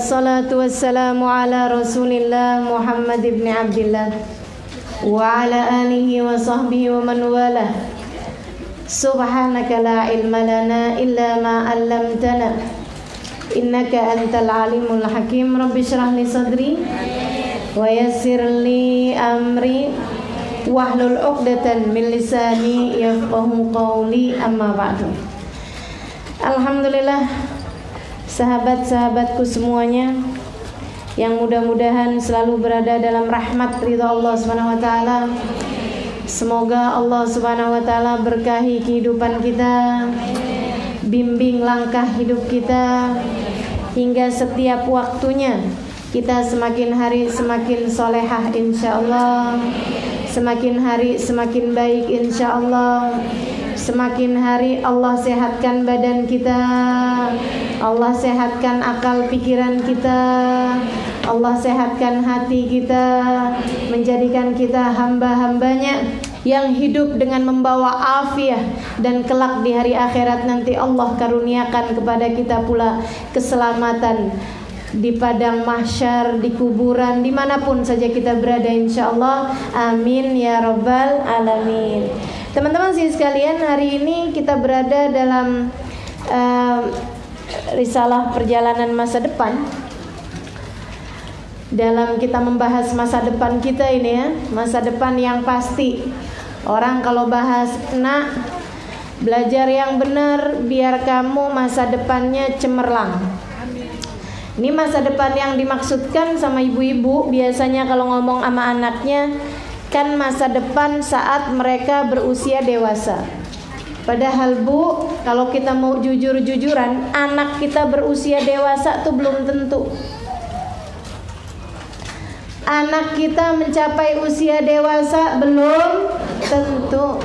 Wassalatu wassalamu ala Rasulillah Muhammad ibn Abdillah wa ala alihi wa sahbihi wa man walah. Subhanaka la ilma lana illa ma 'allamtana innaka antal alimul hakim. Rabbi shrah li sadri wa yassir li amri wahlul 'uqdatan min lisani yafqahu qawli, amma ba'du. Alhamdulillah, sahabat-sahabatku semuanya yang mudah-mudahan selalu berada dalam rahmat ridha Allah Subhanahu wa taala. Semoga Allah Subhanahu wa taala berkahi kehidupan kita, bimbing langkah hidup kita hingga setiap waktunya kita semakin hari semakin solehah insyaallah, semakin hari semakin baik insyaallah. Semakin hari Allah sehatkan badan kita, Allah sehatkan akal pikiran kita, Allah sehatkan hati kita, menjadikan kita hamba-hambanya yang hidup dengan membawa afiah, dan kelak di hari akhirat nanti Allah karuniakan kepada kita pula keselamatan di padang mahsyar, di kuburan, dimanapun saja kita berada insyaallah. Amin ya rabbal alamin. Teman-teman sekalian, hari ini kita berada dalam risalah perjalanan masa depan. Dalam kita membahas masa depan kita ini ya, masa depan yang pasti. Orang kalau bahas, nak belajar yang benar biar kamu masa depannya cemerlang. Ini masa depan yang dimaksudkan sama ibu-ibu biasanya kalau ngomong sama anaknya kan masa depan saat mereka berusia dewasa. Padahal Bu, kalau kita mau jujur-jujuran, anak kita berusia dewasa tuh belum tentu. Anak kita mencapai usia dewasa belum tentu.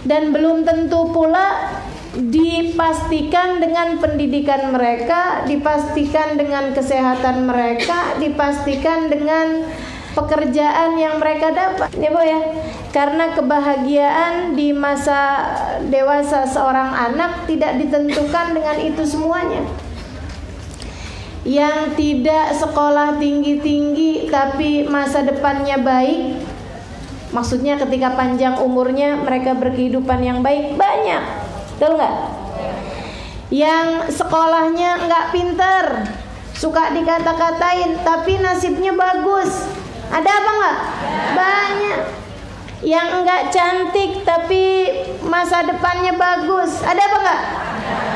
Dan belum tentu pula dipastikan dengan pendidikan mereka, dipastikan dengan kesehatan mereka, dipastikan dengan pekerjaan yang mereka dapat, ya Bu ya. Karena kebahagiaan di masa dewasa seorang anak tidak ditentukan dengan itu semuanya. Yang tidak sekolah tinggi-tinggi tapi masa depannya baik, maksudnya ketika panjang umurnya mereka berkehidupan yang baik, banyak, betul nggak? Yang sekolahnya nggak pinter, suka dikata-katain tapi nasibnya bagus, ada apa nggak? Banyak. Yang enggak cantik tapi masa depannya bagus, ada apa nggak?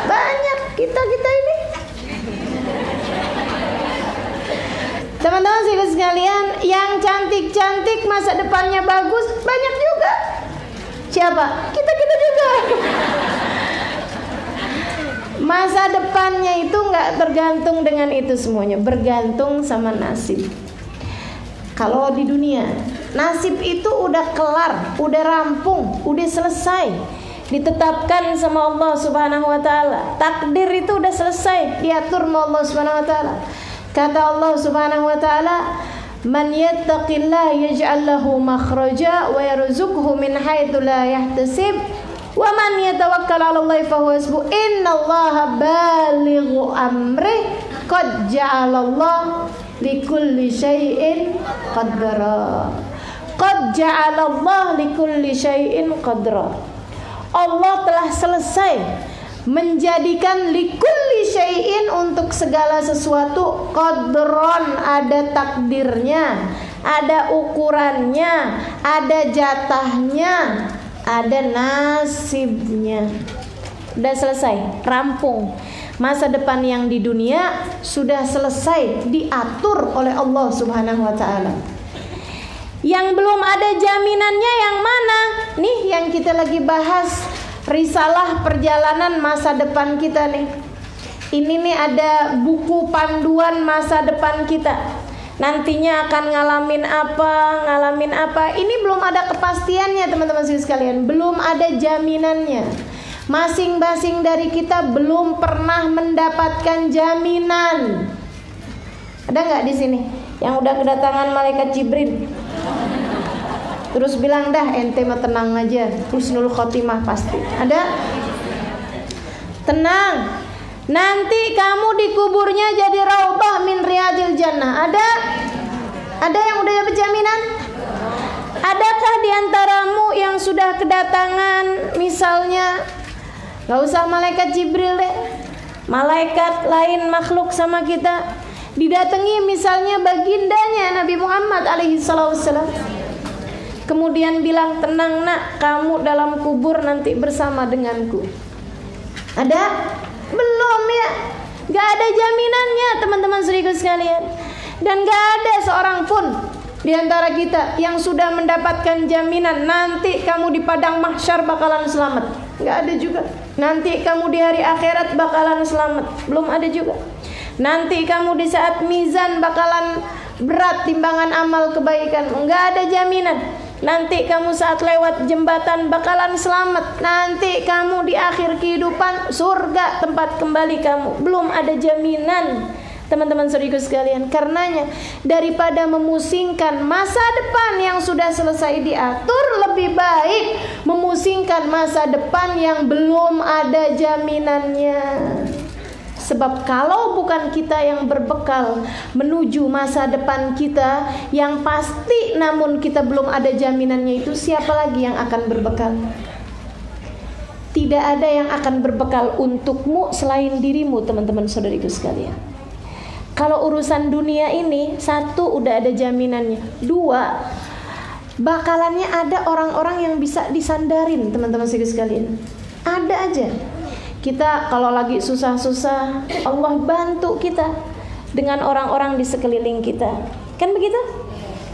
Banyak. Kita ini. Teman-teman sekalian, yang cantik-cantik masa depannya bagus banyak juga. Siapa? Kita juga. Masa depannya itu nggak tergantung dengan itu semuanya, bergantung sama nasib. Kalau di dunia, nasib itu udah kelar, udah rampung, udah selesai, ditetapkan sama Allah Subhanahu wa taala. Takdir itu udah selesai, diatur sama Allah Subhanahu wa taala. Kata Allah Subhanahu wa taala, "Man yattaqillaha yaj'al lahu makhraja wa yarzuqhu min haitsu la yahtasib, wa man yatawakkal 'ala Allahi fa huwa hasbuh. Innallaha balighu amri, qad ja'alallahu likulli syai'in qadra." Qad ja'alallahu likulli syai'in qadra. Allah telah selesai menjadikan likulli syai'in, untuk segala sesuatu, qadron, ada takdirnya, ada ukurannya, ada jatahnya, ada nasibnya. Udah selesai, rampung. Masa depan yang di dunia sudah selesai diatur oleh Allah Subhanahu wa taala. Yang belum ada jaminannya yang mana? Nih yang kita lagi bahas, risalah perjalanan masa depan kita nih. Ini nih ada buku panduan masa depan kita. Nantinya akan ngalamin apa. Ini belum ada kepastiannya teman-teman sekalian, belum ada jaminannya. Masing-masing dari kita belum pernah mendapatkan jaminan. Ada nggak di sini yang udah kedatangan malaikat Jibril? Terus bilang dah ente mah tenang aja, husnul khotimah pasti. Ada? Tenang. Nanti kamu dikuburnya jadi raudhah min jannah. Ada yang udah dapat jaminan? Adakah di antaramu yang sudah kedatangan, misalnya gak usah malaikat Jibril deh, malaikat lain makhluk sama kita, didatangi misalnya bagindanya Nabi Muhammad alaihissalam, kemudian bilang, tenang nak, kamu dalam kubur nanti bersama denganku. Ada? Belum ya. Gak ada jaminannya teman-teman saudaraku sekalian. Dan gak ada seorang pun di antara kita yang sudah mendapatkan jaminan nanti kamu di padang mahsyar bakalan selamat. Gak ada juga. Nanti kamu di hari akhirat bakalan selamat. Belum ada juga. Nanti kamu di saat mizan bakalan berat timbangan amal kebaikan. Gak ada jaminan. Nanti kamu saat lewat jembatan bakalan selamat. Nanti kamu di akhir kehidupan surga tempat kembali kamu. Belum ada jaminan teman-teman saudaraku sekalian. Karenanya daripada memusingkan masa depan yang sudah selesai diatur, lebih baik memusingkan masa depan yang belum ada jaminannya. Sebab kalau bukan kita yang berbekal menuju masa depan kita yang pasti, namun kita belum ada jaminannya, itu siapa lagi yang akan berbekal? Tidak ada yang akan berbekal untukmu selain dirimu teman-teman saudariku sekalian. Kalau urusan dunia ini, satu, udah ada jaminannya. Dua, bakalannya ada orang-orang yang bisa disandarin teman-teman saudariku sekalian. Ada aja. Kita kalau lagi susah-susah, Allah bantu kita dengan orang-orang di sekeliling kita. Kan begitu?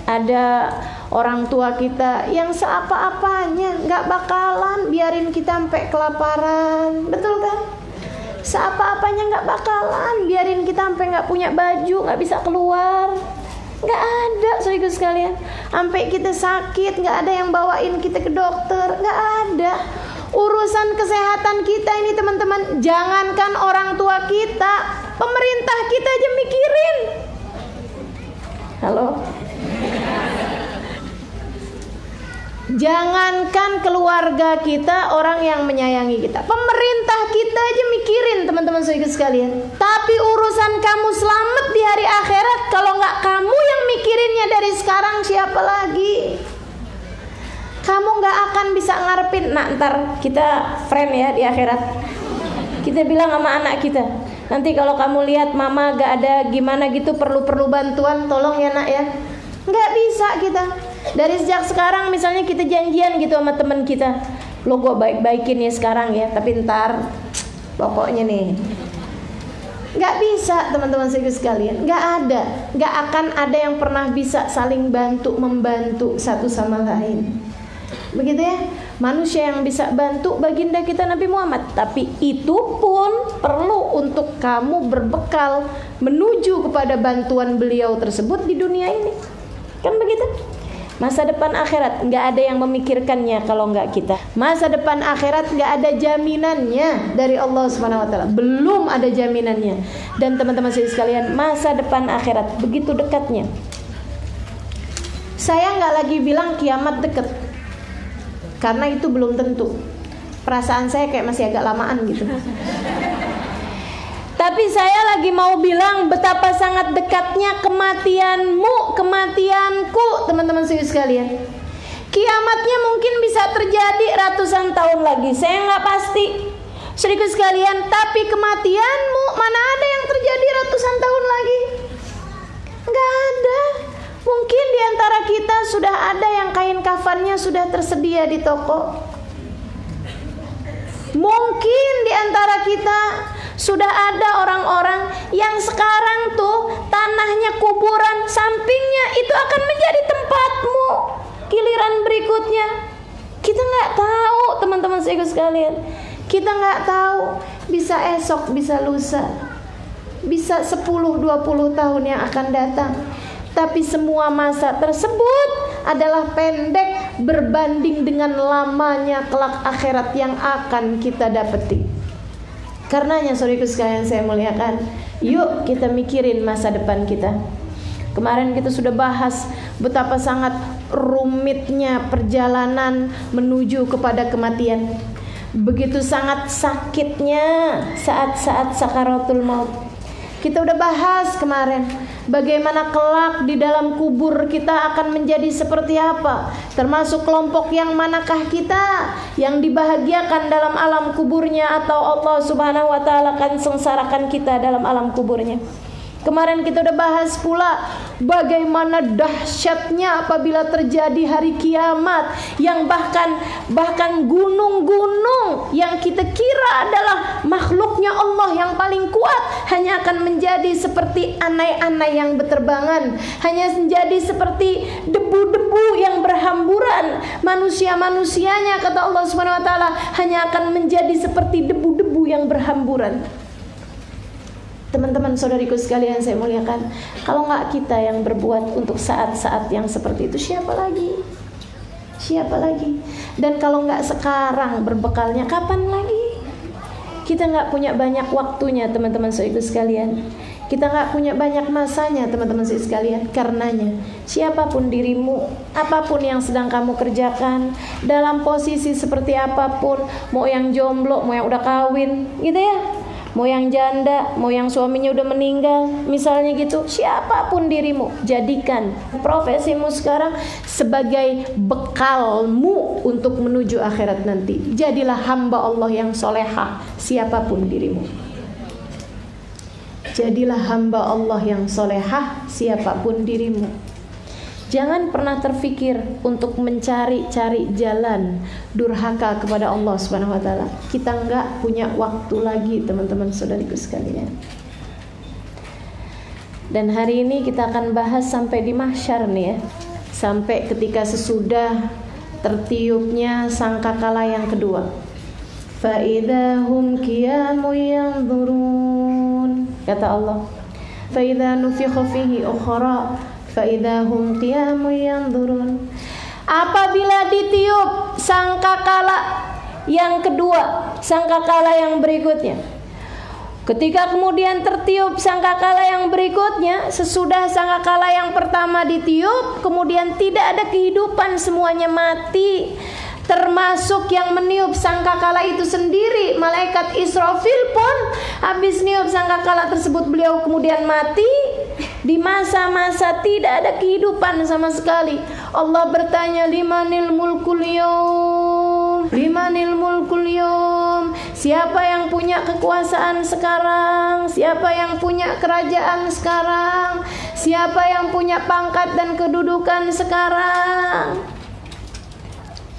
Ada orang tua kita yang seapa-apanya gak bakalan biarin kita sampai kelaparan. Betul kan? Seapa-apanya gak bakalan biarin kita sampai gak punya baju, gak bisa keluar. Gak ada, saudaraku sekalian. Sampai kita sakit, gak ada yang bawain kita ke dokter. Gak ada. Urusan kesehatan kita ini teman-teman, jangankan orang tua kita, pemerintah kita aja mikirin. Halo? Jangankan keluarga kita, orang yang menyayangi kita, pemerintah kita aja mikirin teman-teman saudara sekalian. Tapi urusan kamu selamat di hari akhirat, kalau nggak kamu yang mikirinnya dari sekarang, siapa lagi? Kamu gak akan bisa ngarepin. Nah ntar kita friend ya di akhirat, kita bilang sama anak kita, nanti kalau kamu lihat mama gak ada gimana gitu, perlu bantuan, tolong ya nak ya. Gak bisa kita. Dari sejak sekarang misalnya kita janjian gitu sama teman kita, lo gue baik-baikin ya sekarang ya, tapi ntar pokoknya nih. Gak bisa teman-teman sekalian. Gak ada. Gak akan ada yang pernah bisa saling membantu satu sama lain. Begitu ya, manusia yang bisa bantu baginda kita Nabi Muhammad. Tapi itu pun perlu untuk kamu berbekal menuju kepada bantuan beliau tersebut di dunia ini. Kan begitu? Masa depan akhirat gak ada yang memikirkannya kalau gak kita. Masa depan akhirat gak ada jaminannya dari Allah SWT. Belum ada jaminannya. Dan teman-teman sekalian, masa depan akhirat begitu dekatnya. Saya gak lagi bilang kiamat dekat, karena itu belum tentu. Perasaan saya kayak masih agak lamaan gitu. Tapi saya lagi mau bilang betapa sangat dekatnya kematianmu, kematianku, teman-teman sekalian. Kiamatnya mungkin bisa terjadi ratusan tahun lagi, saya nggak pasti, saudara sekalian. Tapi kematianmu, mana ada yang terjadi ratusan tahun lagi? Nggak ada. Mungkin di antara kita sudah ada yang kain kafannya sudah tersedia di toko. Mungkin di antara kita sudah ada orang-orang yang sekarang tuh tanahnya kuburan, sampingnya itu akan menjadi tempatmu giliran berikutnya. Kita nggak tahu teman-teman sekalian. Kita nggak tahu, bisa esok, bisa lusa, bisa 10-20 tahun yang akan datang. Tapi semua masa tersebut adalah pendek berbanding dengan lamanya kelak akhirat yang akan kita dapati. Karenanya saudaraku sekalian saya muliakan, yuk kita mikirin masa depan kita. Kemarin kita sudah bahas betapa sangat rumitnya perjalanan menuju kepada kematian. Begitu sangat sakitnya saat-saat sakaratul maut. Kita udah bahas kemarin bagaimana kelak di dalam kubur kita akan menjadi seperti apa. Termasuk kelompok yang manakah kita yang dibahagiakan dalam alam kuburnya, atau Allah Subhanahu wa taala akan sengsarakan kita dalam alam kuburnya. Kemarin kita udah bahas pula bagaimana dahsyatnya apabila terjadi hari kiamat, yang bahkan gunung-gunung yang kita kira adalah makhluknya Allah yang paling kuat hanya akan menjadi seperti anai-anai yang berterbangan, hanya menjadi seperti debu-debu yang berhamburan. Manusia-manusianya, kata Allah Subhanahu wa taala, hanya akan menjadi seperti debu-debu yang berhamburan. Teman-teman saudariku sekalian saya muliakan, kalau nggak kita yang berbuat untuk saat-saat yang seperti itu, siapa lagi? Siapa lagi? Dan kalau nggak sekarang berbekalnya, kapan lagi? Kita nggak punya banyak waktunya, teman-teman saudariku sekalian. Kita nggak punya banyak masanya, teman-teman saudariku sekalian. Karenanya, siapapun dirimu, apapun yang sedang kamu kerjakan, dalam posisi seperti apapun, mau yang jomblo, mau yang udah kawin, gitu ya, mau yang janda, mau yang suaminya udah meninggal, misalnya gitu, siapapun dirimu, jadikan profesimu sekarang sebagai bekalmu untuk menuju akhirat nanti. Jadilah hamba Allah yang solehah, siapapun dirimu. Jadilah hamba Allah yang solehah, siapapun dirimu. Jangan pernah terfikir untuk mencari-cari jalan durhaka kepada Allah Subhanahu wa taala. Kita enggak punya waktu lagi, teman-teman saudariku sekalian. Dan hari ini kita akan bahas sampai di mahsyar nih ya. Sampai ketika sesudah tertiupnya sangkakala yang kedua. Fa idahum qiyamun yanzurun. Kata Allah, fa idza nufikha fihi ukhra faidahum qiyamun yanzurun. Apabila ditiup sangkakala yang kedua, sangkakala yang berikutnya. Ketika kemudian tertiup sangkakala yang berikutnya, sesudah sangkakala yang pertama ditiup, kemudian tidak ada kehidupan, semuanya mati. Termasuk yang meniup sangkakala itu sendiri, malaikat Israfil pun habis niup sangkakala tersebut, beliau kemudian mati. Di masa-masa tidak ada kehidupan sama sekali. Allah bertanya, limanil mulkul yawm, limanil mulkul yawm. Siapa yang punya kekuasaan sekarang? Siapa yang punya kerajaan sekarang? Siapa yang punya pangkat dan kedudukan sekarang?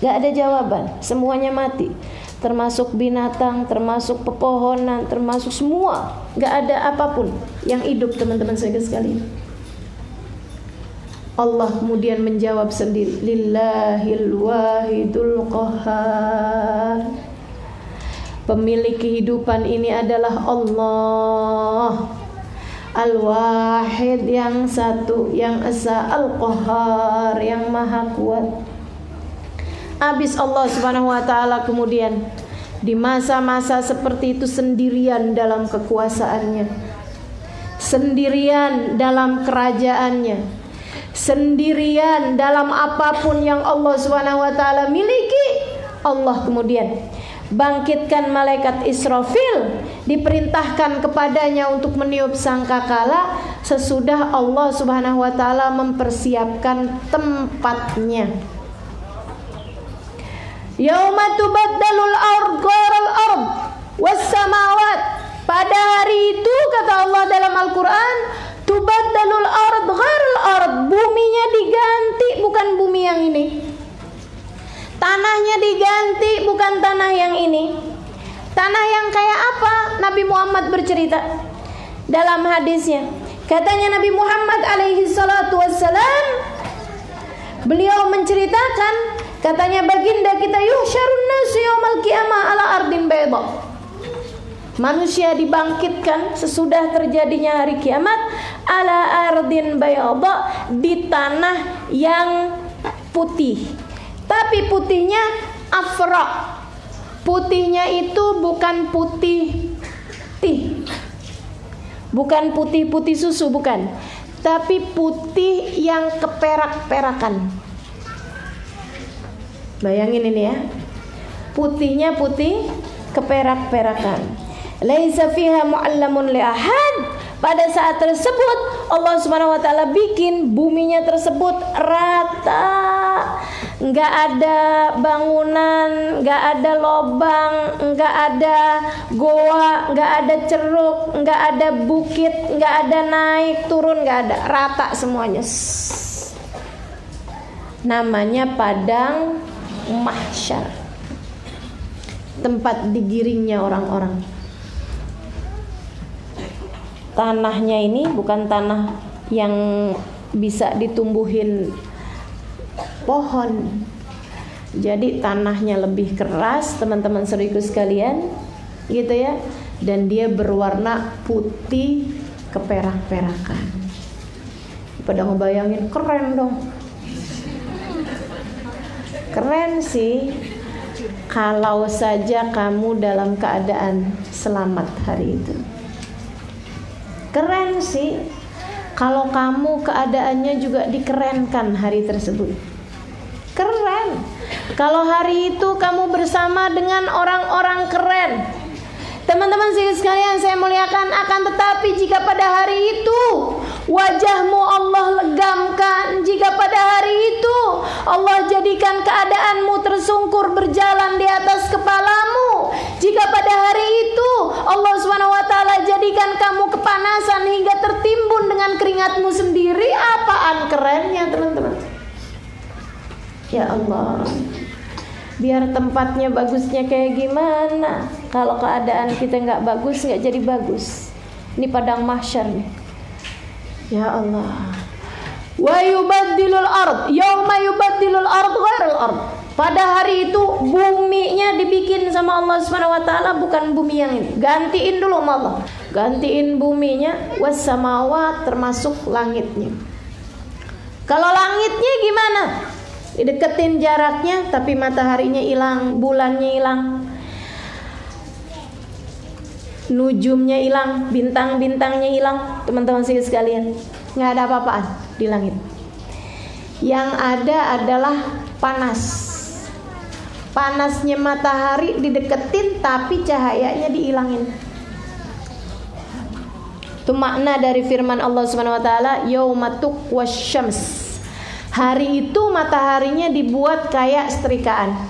Gak ada jawaban, semuanya mati. Termasuk binatang, termasuk pepohonan, termasuk semua. Gak ada apapun yang hidup, teman-teman saya sekalian. Allah kemudian menjawab sendiri, Lillahil wahidul qahhar. Pemilik kehidupan ini adalah Allah, Al-Wahid, yang satu, yang esa, Al-Qahhar, yang maha kuat. Habis Allah Subhanahu wa taala kemudian di masa-masa seperti itu sendirian dalam kekuasaannya, sendirian dalam kerajaannya, sendirian dalam apapun yang Allah Subhanahu wa taala miliki. Allah kemudian bangkitkan malaikat Israfil, diperintahkan kepadanya untuk meniup sangkakala sesudah Allah Subhanahu wa taala mempersiapkan tempatnya. Yauma tubaddalul ard ghairal ard was samawat. Pada hari itu, kata Allah dalam Al-Qur'an, tubaddalul ard ghairal ard, buminya diganti, bukan bumi yang ini. Tanahnya diganti, bukan tanah yang ini. Tanah yang kayak apa? Nabi Muhammad bercerita dalam hadisnya. Katanya Nabi Muhammad alaihi salatu wassalam, beliau menceritakan, katanya baginda kita, yuhsyarun nasu yaumal qiyamah ala ardin bayda. Manusia dibangkitkan sesudah terjadinya hari kiamat ala ardin bayda, di tanah yang putih. Tapi putihnya afra. Putihnya itu bukan putih tih, bukan putih-putih susu, bukan. Tapi putih yang keperak-perakan. Bayangin ini ya, putihnya putih keperak-perakan. Laisa fiha mu'allamun li ahad Pada saat tersebut Allah Subhanahu wa taala bikin buminya tersebut rata. Enggak ada bangunan, enggak ada lobang, enggak ada goa, enggak ada ceruk, enggak ada bukit, enggak ada naik turun, enggak ada, rata semuanya. Namanya padang mahsyar, tempat digiringnya orang-orang. Tanahnya ini bukan tanah yang bisa ditumbuhin pohon. Jadi tanahnya lebih keras, teman-teman saudaraku sekalian, gitu ya. Dan dia berwarna putih keperak-perakan. Pada ngebayangin, keren dong. Keren sih. Kalau saja kamu dalam keadaan selamat hari itu. Keren sih kalau kamu keadaannya juga dikerenkan hari tersebut. Keren kalau hari itu kamu bersama dengan orang-orang keren. Teman-teman sekalian saya muliakan, akan tetapi jika pada hari itu wajahmu Allah legamkan, jika pada hari itu Allah jadikan keadaanmu tersungkur berjalan di atas kepalamu, jika pada hari itu Allah SWT jadikan kamu kepanasan hingga tertimbun dengan keringatmu sendiri, apaan kerennya teman-teman? Ya Allah, biar tempatnya bagusnya kayak gimana, kalau keadaan kita nggak bagus, nggak jadi bagus. Ini padang mahsyar nih. Ya Allah. Wa yubaddilul ard, yauma yubaddilul ard ghairul ard. Pada hari itu buminya dibikin sama Allah Subhanahu wa taala, bukan bumi yang ini. Gantiin dulu sama Allah. Gantiin buminya, was samawat, termasuk langitnya. Kalau langitnya gimana? Dideketin jaraknya, tapi mataharinya hilang, bulannya hilang, nujumnya hilang, bintang-bintangnya hilang. Teman-teman sekalian, nggak ada apa-apaan di langit. Yang ada adalah panas. Panasnya matahari dideketin, tapi cahayanya dihilangin. Itu makna dari firman Allah Subhanahu wa taala, yaumatuk wasyams. Hari itu mataharinya dibuat kayak setrikaan.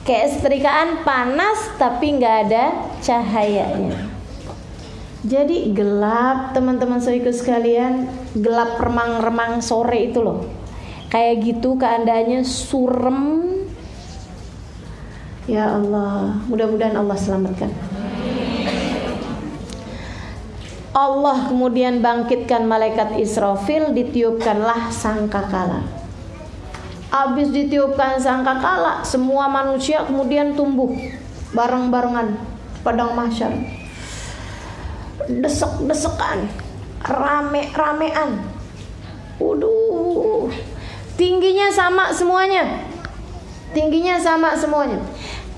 Kayak setrikaan panas tapi nggak ada cahayanya. Jadi gelap teman-teman saudaraku sekalian, gelap remang-remang sore itu loh. Kayak gitu keadaannya, surem. Ya Allah, mudah-mudahan Allah selamatkan. Allah kemudian bangkitkan malaikat Israfil, ditiupkanlah sangkakala. Habis ditiupkan sangkakala, semua manusia kemudian tumbuh bareng-barengan padang mahsyar. Desek-desekan, rame-ramean. Waduh, tingginya sama semuanya. Tingginya sama semuanya.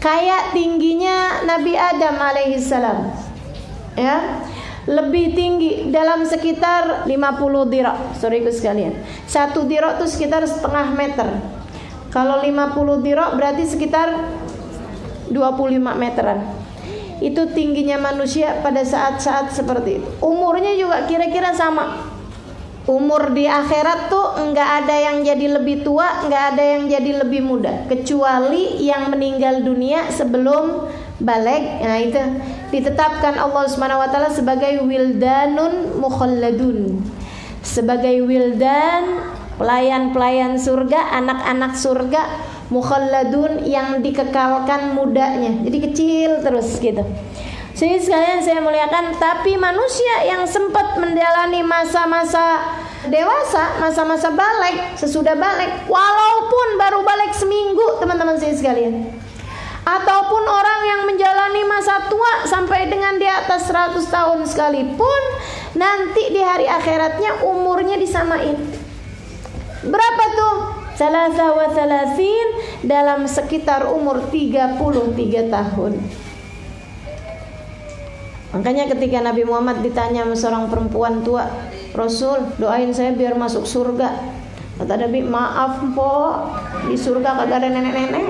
Kayak tingginya Nabi Adam alaihissalam. Ya. Lebih tinggi dalam sekitar 50 dirok, saudaraku sekalian. 1 dirok itu sekitar setengah meter. Kalau 50 dirok berarti sekitar 25 meteran. Itu tingginya manusia pada saat-saat seperti itu. Umurnya juga kira-kira sama. Umur di akhirat tuh enggak ada yang jadi lebih tua, enggak ada yang jadi lebih muda, kecuali yang meninggal dunia sebelum balik. Nah itu ditetapkan Allah Subhanahu wa taala sebagai wildanun mukhalladun. Sebagai wildan, pelayan-pelayan surga, anak-anak surga, mukhalladun yang dikekalkan mudanya. Jadi kecil terus gitu. Jadi sekalian saya muliakan, tapi manusia yang sempat menjalani masa-masa dewasa, masa-masa balik, sesudah balik, walaupun baru balik seminggu teman-teman saya sekalian, ataupun orang yang menjalani masa tua sampai dengan di atas 100 tahun sekalipun, nanti di hari akhiratnya umurnya disamain. Berapa tuh? Salasa wa salasin, dalam sekitar umur 33 tahun. Makanya ketika Nabi Muhammad ditanya sama seorang perempuan tua, Rasul, doain saya biar masuk surga. Kata Nabi, maaf po, di surga kagak ada nenek-nenek.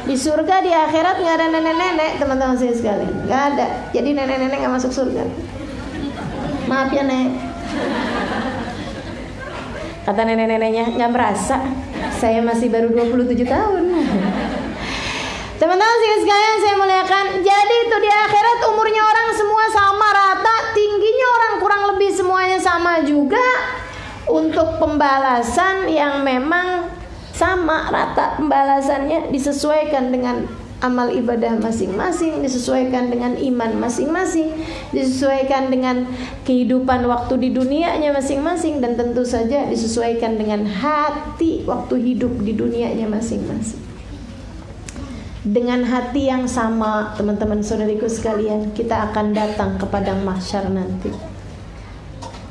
Di surga, di akhirat nggak ada nenek-nenek, teman-teman saya sekalian, nggak ada. Jadi nenek-nenek nggak masuk surga. Maaf ya Nek. Kata nenek-neneknya, nggak merasa, saya masih baru 27 tahun. Teman-teman sekalian saya muliakan. Jadi itu di akhirat umurnya orang semua sama rata, tingginya orang kurang lebih semuanya sama juga. Untuk pembalasan yang memang sama rata, pembalasannya disesuaikan dengan amal ibadah masing-masing, disesuaikan dengan iman masing-masing, disesuaikan dengan kehidupan waktu di dunianya masing-masing, dan tentu saja disesuaikan dengan hati waktu hidup di dunianya masing-masing. Dengan hati yang sama, teman-teman saudariku sekalian, kita akan datang ke padang mahsyar nanti.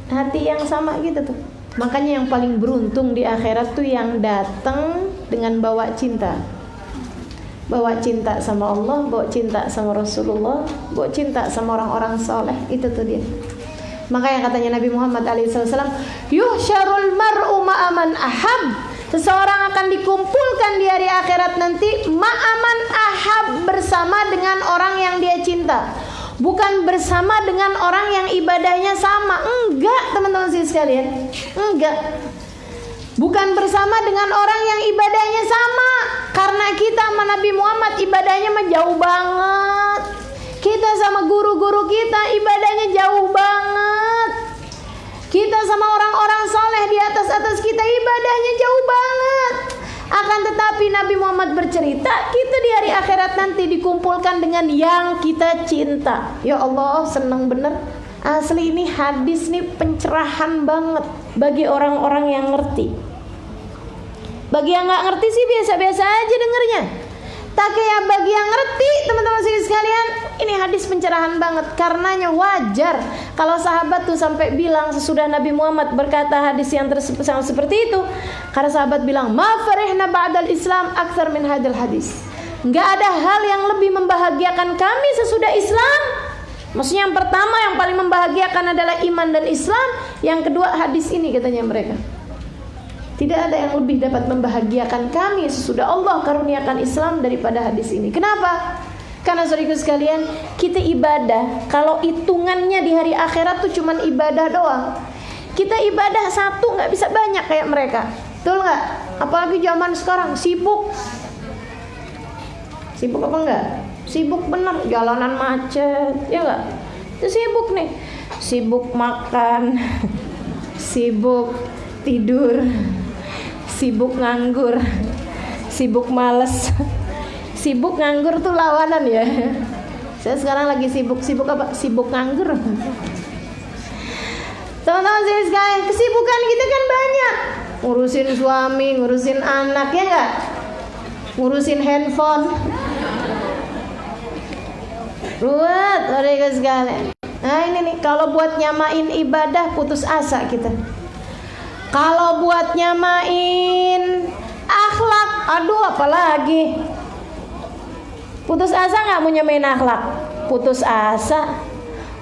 Hati yang sama gitu tuh. Makanya yang paling beruntung di akhirat tuh yang datang dengan bawa cinta. Bawa cinta sama Allah, bawa cinta sama Rasulullah, bawa cinta sama orang-orang soleh. Itu tuh dia. Makanya katanya Nabi Muhammad SAW, yuhsyarul mar'u ma'aman ahab. Seseorang akan dikumpulkan di hari akhirat nanti ma'aman ahab, bersama dengan orang yang dia cinta. Bukan bersama dengan orang yang ibadahnya sama. Enggak, teman-teman sekalian. Enggak. Bukan bersama dengan orang yang ibadahnya sama. Karena kita sama Nabi Muhammad ibadahnya mah jauh banget. Kita sama guru-guru kita ibadahnya jauh banget. Kita sama orang-orang soleh di atas kita ibadahnya jauh banget. Akan tetapi Nabi Muhammad bercerita, kita di hari akhirat nanti dikumpulkan dengan yang kita cinta. Ya Allah, senang bener. Asli ini hadis nih pencerahan banget bagi orang-orang yang ngerti. Bagi yang gak ngerti sih biasa-biasa aja dengernya. Tak kayak bagi yang ngerti, teman-teman sekalian, ini hadis pencerahan banget. Karenanya wajar kalau sahabat tuh sampai bilang sesudah Nabi Muhammad berkata hadis yang seperti itu, karena sahabat bilang, ma farihna ba'dal Islam aktsar min hadal hadis. Enggak ada hal yang lebih membahagiakan kami sesudah Islam. Maksudnya yang pertama yang paling membahagiakan adalah iman dan Islam. Yang kedua hadis ini, katanya mereka. Tidak ada yang lebih dapat membahagiakan kami sesudah Allah karuniakan Islam daripada hadis ini. Kenapa? Karena saudaraku sekalian, kita ibadah, kalau hitungannya di hari akhirat tuh cuman ibadah doang. Kita ibadah satu nggak bisa banyak kayak mereka. Betul nggak? Apalagi zaman sekarang sibuk. Sibuk apa enggak? Sibuk bener, jalanan macet, ya enggak? Itu sibuk nih. Sibuk makan, sibuk tidur, sibuk nganggur, sibuk males. Sibuk nganggur tuh lawanan ya. Saya sekarang lagi sibuk apa? Sibuk nganggur. Teman-teman sekalian, kesibukan kita kan banyak. Ngurusin suami, ngurusin anak, ya enggak? Ngurusin handphone. Ruwet, saudara sekalian. Nah ini nih, kalau buat nyamain ibadah putus asa kita. Kalau buat nyamain akhlak, aduh apalagi. Putus asa gak mau nyamain akhlak? Putus asa.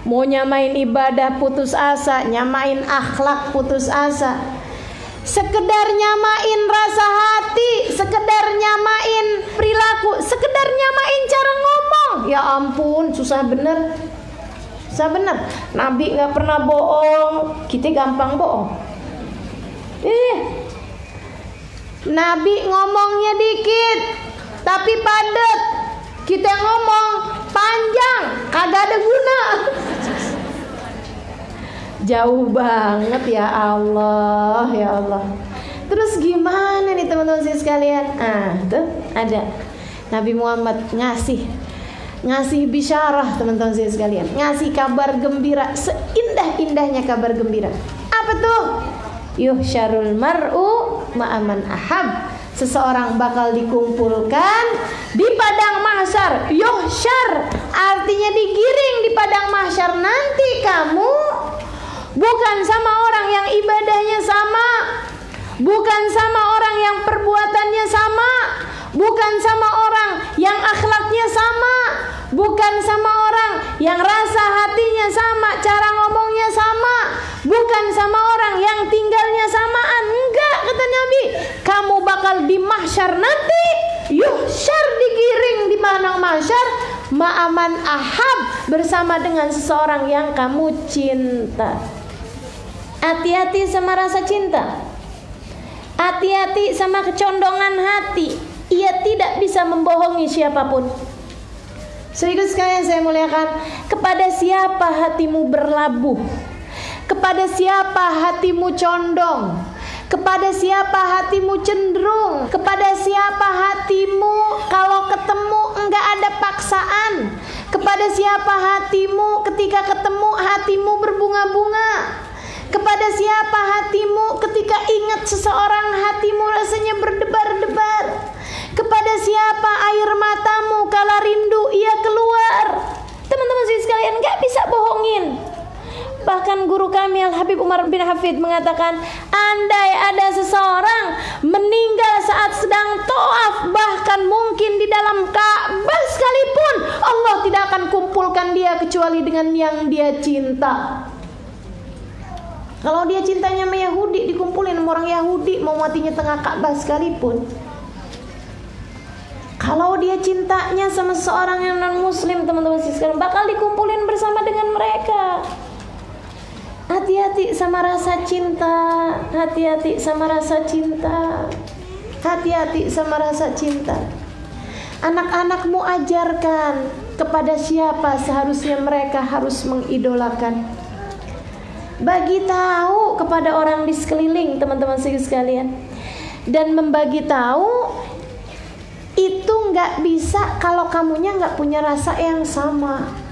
Mau nyamain ibadah putus asa, nyamain akhlak putus asa. Sekedar nyamain rasa hati, sekedar nyamain perilaku, sekedar nyamain cara ngomong. Ya ampun, susah bener. Susah bener. Nabi gak pernah bohong, kita gampang bohong. Nabi ngomongnya dikit tapi padat. Kita ngomong panjang, kagak ada guna. Jauh banget ya Allah, ya Allah. Terus gimana nih teman-teman sekalian? Tuh ada Nabi Muhammad ngasih bisyarah teman-teman sekalian, ngasih kabar gembira, seindah-indahnya kabar gembira. Apa tuh? Yuhsyarul mar'u ma'aman ahab. Seseorang bakal dikumpulkan di padang mahsyar. Yuhsyar artinya digiring di padang mahsyar. Nanti kamu bukan sama orang yang ibadahnya sama, bukan sama orang yang perbuatannya sama, bukan sama orang yang akhlaknya sama, bukan sama orang yang rasa hatinya sama, cara ngomongnya sama, bukan sama orang yang tinggalnya samaan. Enggak, kata Nabi, kamu bakal di mahsyar nanti yuhsyar, digiring mahsyar ma'aman ahab, bersama dengan seseorang yang kamu cinta. Hati-hati sama rasa cinta. Hati-hati sama kecondongan hati. Ia tidak bisa membohongi siapapun. Serius sekalian saya muliakan, kepada siapa hatimu berlabuh, kepada siapa hatimu condong, kepada siapa hatimu cenderung, kepada siapa hatimu kalau ketemu enggak ada paksaan, kepada siapa hatimu ketika ketemu hatimu berbunga-bunga, kepada siapa hatimu ketika ingat seseorang hatimu rasanya berdebar-debar, kepada siapa air matamu kala rindu ia keluar. Teman-teman sekalian, enggak bisa bohongin. Bahkan guru kami Al-Habib Umar bin Hafid mengatakan, andai ada seseorang meninggal saat sedang tawaf, bahkan mungkin di dalam Ka'bah sekalipun, Allah tidak akan kumpulkan dia kecuali dengan yang dia cinta. Kalau dia cintanya sama Yahudi, dikumpulin sama orang Yahudi, mau matinya tengah Ka'bah sekalipun. Kalau dia cintanya sama seorang yang non-muslim, teman-teman sekalian, bakal dikumpulin bersama dengan mereka. Hati-hati sama rasa cinta, hati-hati sama rasa cinta, hati-hati sama rasa cinta. Anak-anakmu ajarkan kepada siapa seharusnya mereka harus mengidolakan. Bagi tahu kepada orang di sekeliling, teman-teman sekalian. Dan membagi tahu itu nggak bisa kalau kamunya nggak punya rasa yang sama.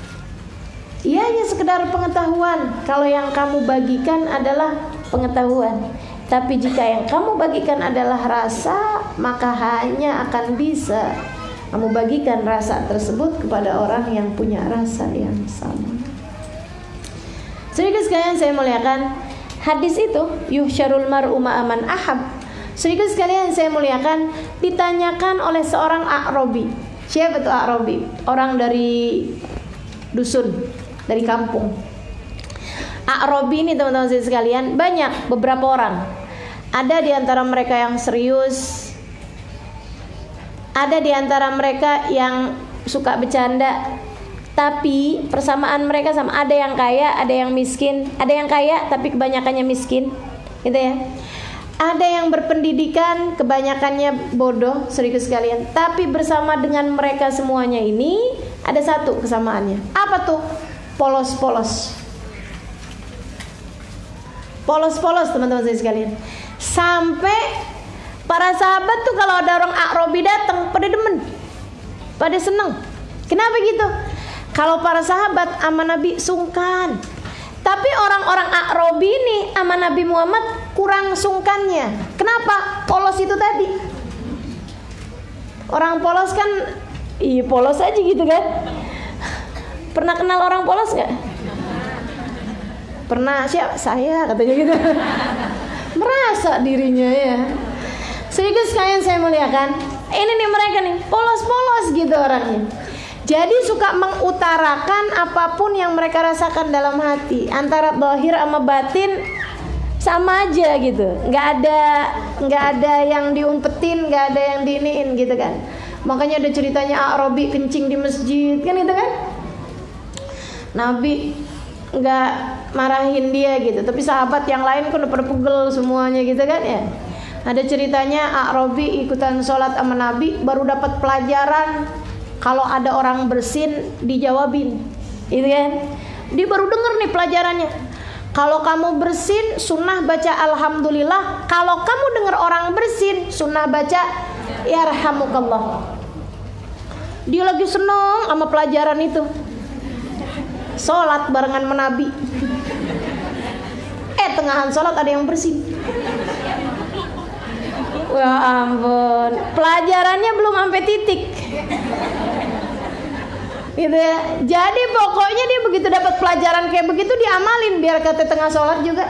Iya, hanya sekedar pengetahuan. Kalau yang kamu bagikan adalah pengetahuan, tapi jika yang kamu bagikan adalah rasa, maka hanya akan bisa kamu bagikan rasa tersebut kepada orang yang punya rasa yang sama. Sedikit sekalian saya muliakan, hadis itu yuhsyarul mar'u ma'aman ahab. Sedikit sekalian saya muliakan, ditanyakan oleh seorang A'rabi. Siapa itu A'rabi? Orang dari dusun, dari kampung. A'rabi ini teman-teman sekalian banyak, beberapa orang. Ada di antara mereka yang serius, ada di antara mereka yang suka bercanda, tapi persamaan mereka sama. Ada yang kaya, ada yang miskin. Ada yang kaya tapi kebanyakannya miskin, gitu ya. Ada yang berpendidikan, kebanyakannya bodoh, serius sekalian. Tapi bersama dengan mereka semuanya ini ada satu kesamaannya. Apa tuh? Polos-polos. Polos-polos teman-teman sekalian. Sampai para sahabat tuh kalau ada orang A'rabi datang, pada demen, pada seneng. Kenapa gitu? Kalau para sahabat sama Nabi sungkan, tapi orang-orang A'rabi ini sama Nabi Muhammad kurang sungkannya. Kenapa? Polos itu tadi. Orang polos kan, iya polos aja gitu kan. Pernah kenal orang polos gak? Pernah, siapa? Saya katanya gitu. Merasa dirinya ya. Sedikit sekalian saya muliakan, ini nih mereka nih, polos-polos gitu orangnya. Jadi suka mengutarakan apapun yang mereka rasakan dalam hati. Antara zahir sama batin sama aja gitu. Nggak ada yang diumpetin, nggak ada yang diiniin gitu kan. Makanya ada ceritanya A'rabi kencing di masjid kan gitu kan. Nabi nggak marahin dia gitu, tapi sahabat yang lain kan udah pada pegel semuanya gitu kan ya. Ada ceritanya A'rabi ikutan sholat sama Nabi, baru dapat pelajaran kalau ada orang bersin dijawabin, gitu kan? Dia baru dengar nih pelajarannya. Kalau kamu bersin, sunnah baca alhamdulillah. Kalau kamu dengar orang bersin, sunnah baca yarhamukallah. Dia lagi seneng sama pelajaran itu. Sholat barengan sama Nabi. Tengahan sholat ada yang bersin. Wah ampun, pelajarannya belum sampai titik. Gitu ya. Jadi pokoknya dia begitu dapat pelajaran kayak begitu diamalin biar kata tengah sholat juga.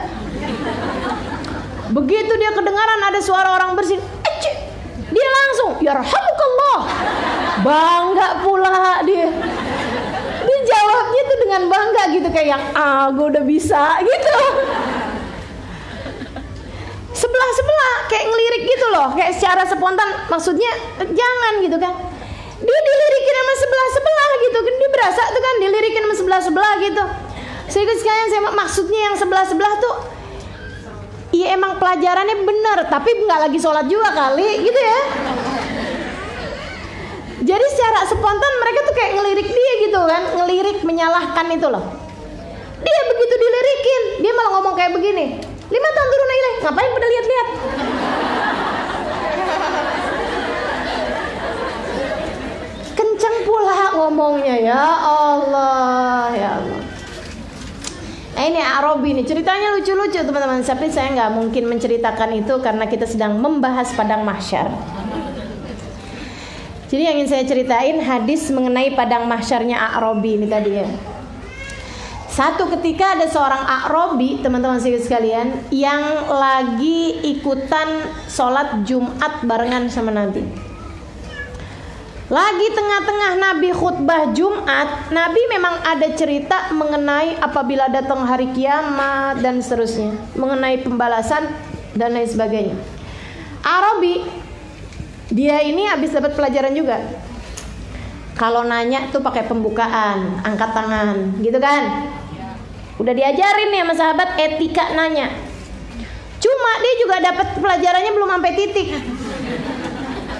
Begitu dia kedengaran ada suara orang bersin, dia langsung yarhamukallah. Bangga pula dia. Dia jawabnya tuh dengan bangga gitu kayak yang gue udah bisa gitu. Sebelah-sebelah kayak ngelirik gitu loh, kayak secara spontan, maksudnya jangan gitu kan. Dia dilirikin sama sebelah gitu kan, dia berasa tuh kan dilirikin sama sebelah gitu. Sehingga sekalian saya maksudnya yang sebelah tuh, iya emang pelajarannya bener, tapi nggak lagi sholat juga kali gitu ya. Jadi secara spontan mereka tuh kayak ngelirik dia gitu kan, ngelirik menyalahkan itu loh. Dia begitu dilirikin, dia malah ngomong kayak begini, 5 tahun turun aja, ngapain pada lihat-lihat? Kenceng pula ngomongnya, ya Allah, ya Allah. Nah ini Arabi nih, ceritanya lucu-lucu teman-teman. Tapi saya nggak mungkin menceritakan itu karena kita sedang membahas padang mahsyar. Jadi yang ingin saya ceritain hadis mengenai padang mahsyarnya Arabi ini tadi ya. Satu ketika ada seorang Arabi, teman-teman sekalian, yang lagi ikutan sholat Jumat barengan sama Nabi. Lagi tengah-tengah Nabi khutbah Jumat, Nabi memang ada cerita mengenai apabila datang hari kiamat dan seterusnya, mengenai pembalasan dan lain sebagainya. Arabi, dia ini habis dapat pelajaran juga. Kalau nanya tuh pakai pembukaan, angkat tangan, gitu kan? Udah diajarin nih sama sahabat etika nanya. Cuma dia juga dapat pelajarannya belum sampai titik.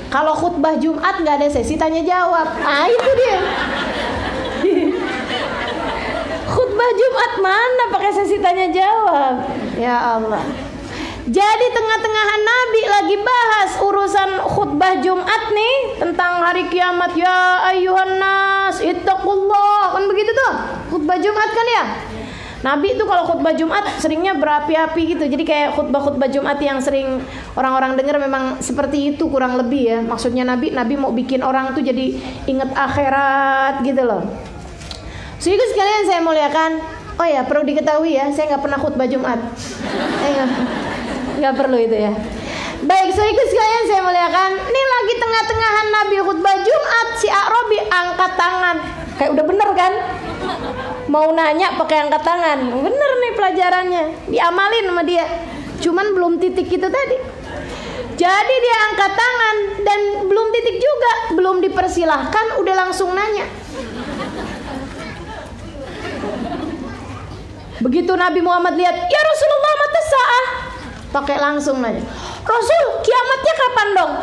Kalau khutbah Jumat nggak ada sesi tanya jawab. Ah itu dia. Khutbah Jumat mana pakai sesi tanya jawab? Ya Allah. Jadi tengah-tengahan Nabi lagi bahas urusan khutbah Jumat nih tentang hari kiamat. Ya ayyuhan nas ittaqullah, kan begitu tuh khutbah Jumat kan ya. Nabi itu kalau khutbah Jumat seringnya berapi-api gitu. Jadi kayak khutbah-khutbah Jumat yang sering orang-orang dengar memang seperti itu kurang lebih ya. Maksudnya Nabi mau bikin orang tuh jadi ingat akhirat gitu loh. Sehingga sekalian saya muliakan. Oh ya perlu diketahui ya, saya nggak pernah khutbah Jumat. Nggak perlu itu ya. Baik, sehingga sekalian saya muliakan. Ini lagi tengah-tengahan Nabi khutbah Jumat, si Arabi angkat tangan. Kayak udah bener kan? Mau nanya pakai angkat tangan. Bener nih pelajarannya, diamalin sama dia. Cuman belum titik itu tadi. Jadi dia angkat tangan dan belum titik juga, belum dipersilahkan udah langsung nanya. Begitu Nabi Muhammad lihat, "Ya Rasulullah, mata sa'ah." Pakai langsung nanya, "Rasul, kiamatnya kapan dong?"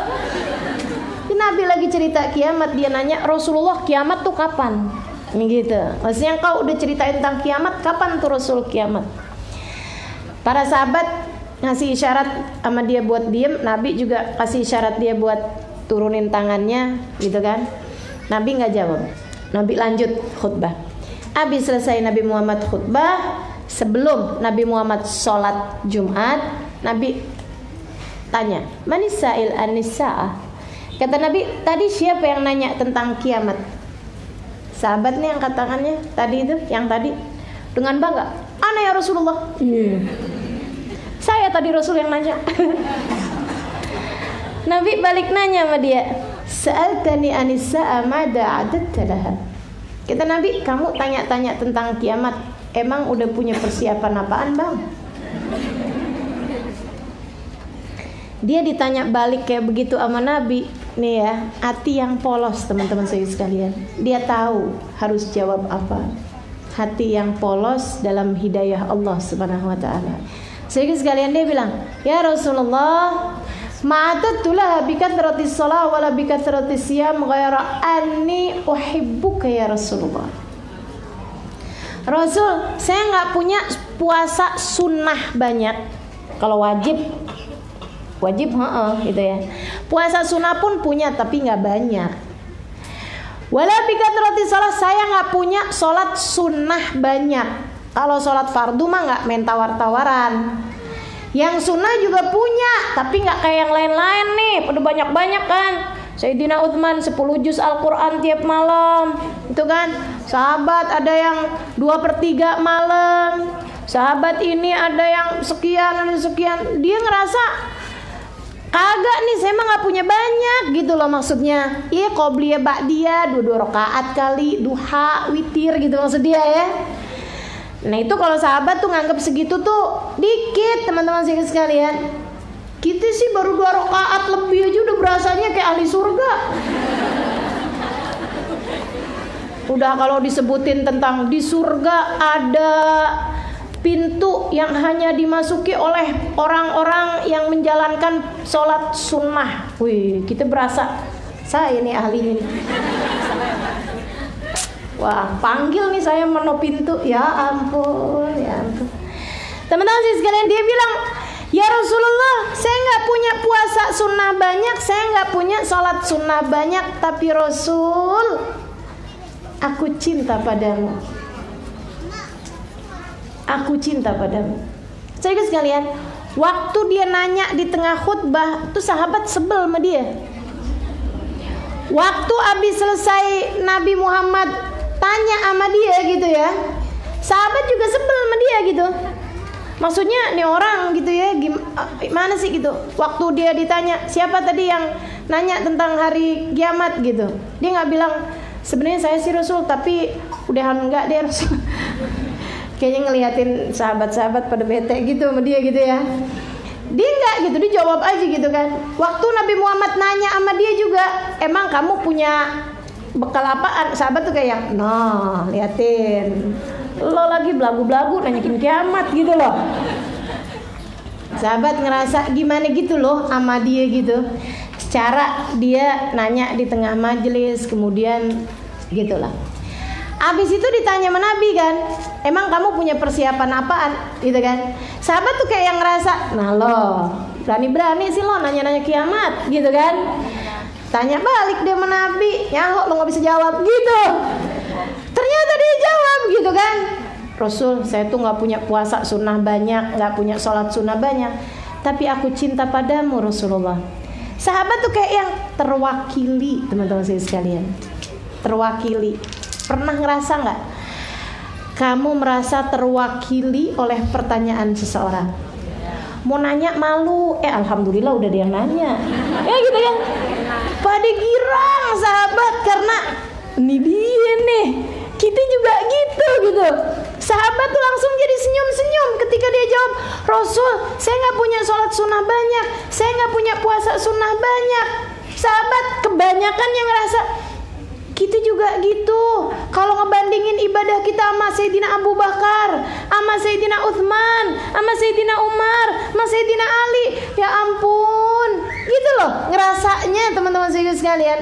Nabi lagi cerita kiamat, dia nanya, "Rasulullah, kiamat tuh kapan?" Ini gitu. Maksudnya kau udah ceritain tentang kiamat, kapan tuh Rasul kiamat? Para sahabat ngasih isyarat sama dia buat diem, Nabi juga kasih isyarat dia buat turunin tangannya, gitu kan? Nabi nggak jawab. Nabi lanjut khutbah. Habis selesai Nabi Muhammad khutbah, sebelum Nabi Muhammad sholat Jumat, Nabi tanya, "Manisail an-nisa'ah?" Kata Nabi, "Tadi siapa yang nanya tentang kiamat?" Sahabat nih angkat tangannya tadi itu, yang tadi dengan bangga, "Ana ya Rasulullah." Saya tadi Rasul yang nanya. Nabi balik nanya sama dia, "Sa'altani anis-sa'a mada 'adatta laha?" Kata Nabi, "Kamu tanya-tanya tentang kiamat, emang udah punya persiapan apaan, Bang?" Dia ditanya balik kayak begitu sama Nabi. Nih ya, hati yang polos teman-teman saya sekalian. Dia tahu harus jawab apa. Hati yang polos dalam hidayah Allah Subhanahu wa taala. Sehingga sekalian dia bilang, "Ya Rasulullah, ma'atatullah bikathratis shalah wala bikathratis siyam ghaira anni uhibbuka ya Rasulullah." Rasul, saya nggak punya puasa sunnah banyak. Kalau wajib gitu ya. Puasa sunnah pun punya tapi nggak banyak. Wala bikathratis shalah, saya nggak punya sholat sunnah banyak. Kalau sholat fardu mah nggak main tawar-tawaran. Yang sunnah juga punya, tapi nggak kayak yang lain-lain nih. Pada banyak-banyak kan. Sayyidina Utsman 10 juz Al-Quran tiap malam, itu kan. Sahabat ada yang 2/3 malam. Sahabat ini ada yang sekian. Dia ngerasa kagak nih, saya mah nggak punya banyak gitu loh maksudnya. Iya, qobliyah ba'diyah 2 rakaat kali, duha, witir gitu maksud dia ya. Nah itu kalau sahabat tuh nganggap segitu tuh dikit teman-teman sekalian. Kita sih baru 2 rakaat lebih aja udah berasanya kayak ahli surga. Udah kalau disebutin tentang di surga ada pintu yang hanya dimasuki oleh orang-orang yang menjalankan sholat sunnah. Wih, kita berasa saya ini ahlinya nih. Wah, panggil nih saya meno pintu. Ya ampun, ya ampun. Teman-teman sekalian, dia bilang, ya Rasulullah, saya nggak punya puasa sunnah banyak, saya nggak punya sholat sunnah banyak, tapi Rasul, aku cinta padamu. Aku cinta padamu. Jadi sekalian, waktu dia nanya di tengah khutbah, tuh sahabat sebel sama dia. Waktu habis selesai Nabi Muhammad tanya sama dia gitu ya, sahabat juga sebel sama dia gitu. Maksudnya nih orang gitu ya, gimana sih gitu. Waktu dia ditanya, siapa tadi yang nanya tentang hari kiamat gitu, dia nggak bilang, sebenarnya saya sih Rasul, tapi udahan enggak deh Rasul. Kayaknya ngeliatin sahabat-sahabat pada bete gitu sama dia gitu ya. Dia enggak gitu, dia jawab aja gitu kan. Waktu Nabi Muhammad nanya sama dia juga, emang kamu punya bekal apaan? Sahabat tuh kayak, nah liatin, lo lagi belagu-belagu nanyakin kiamat gitu loh. Sahabat ngerasa gimana gitu loh sama dia gitu. Secara dia nanya di tengah majelis, kemudian gitulah. Abis itu ditanya sama Nabi kan, emang kamu punya persiapan apaan gitu kan. Sahabat tuh kayak yang ngerasa, nah lo berani-berani sih lo nanya-nanya kiamat gitu kan. Tanya balik dia sama Nabi, nyaho lo gak bisa jawab gitu. Ternyata dia jawab gitu kan, Rasul, saya tuh gak punya puasa sunnah banyak, gak punya sholat sunnah banyak, tapi aku cinta padamu Rasulullah. Sahabat tuh kayak yang terwakili, teman-teman saya sekalian, terwakili. Pernah ngerasa gak kamu merasa terwakili oleh pertanyaan seseorang? Mau nanya malu, alhamdulillah udah ada yang nanya, ya gitu kan. Pada girang sahabat karena ini dia nih, kita juga gitu. Sahabat tuh langsung jadi senyum-senyum ketika dia jawab, Rasul, saya nggak punya sholat sunnah banyak, saya nggak punya puasa sunnah banyak. Sahabat kebanyakan yang ngerasa kita juga gitu. Kalau ngebandingin ibadah kita sama Sayyidina Abu Bakar, sama Sayyidina Utsman, sama Sayyidina Umar, sama Sayyidina Ali, ya ampun, gitu loh ngerasanya teman-teman sekalian.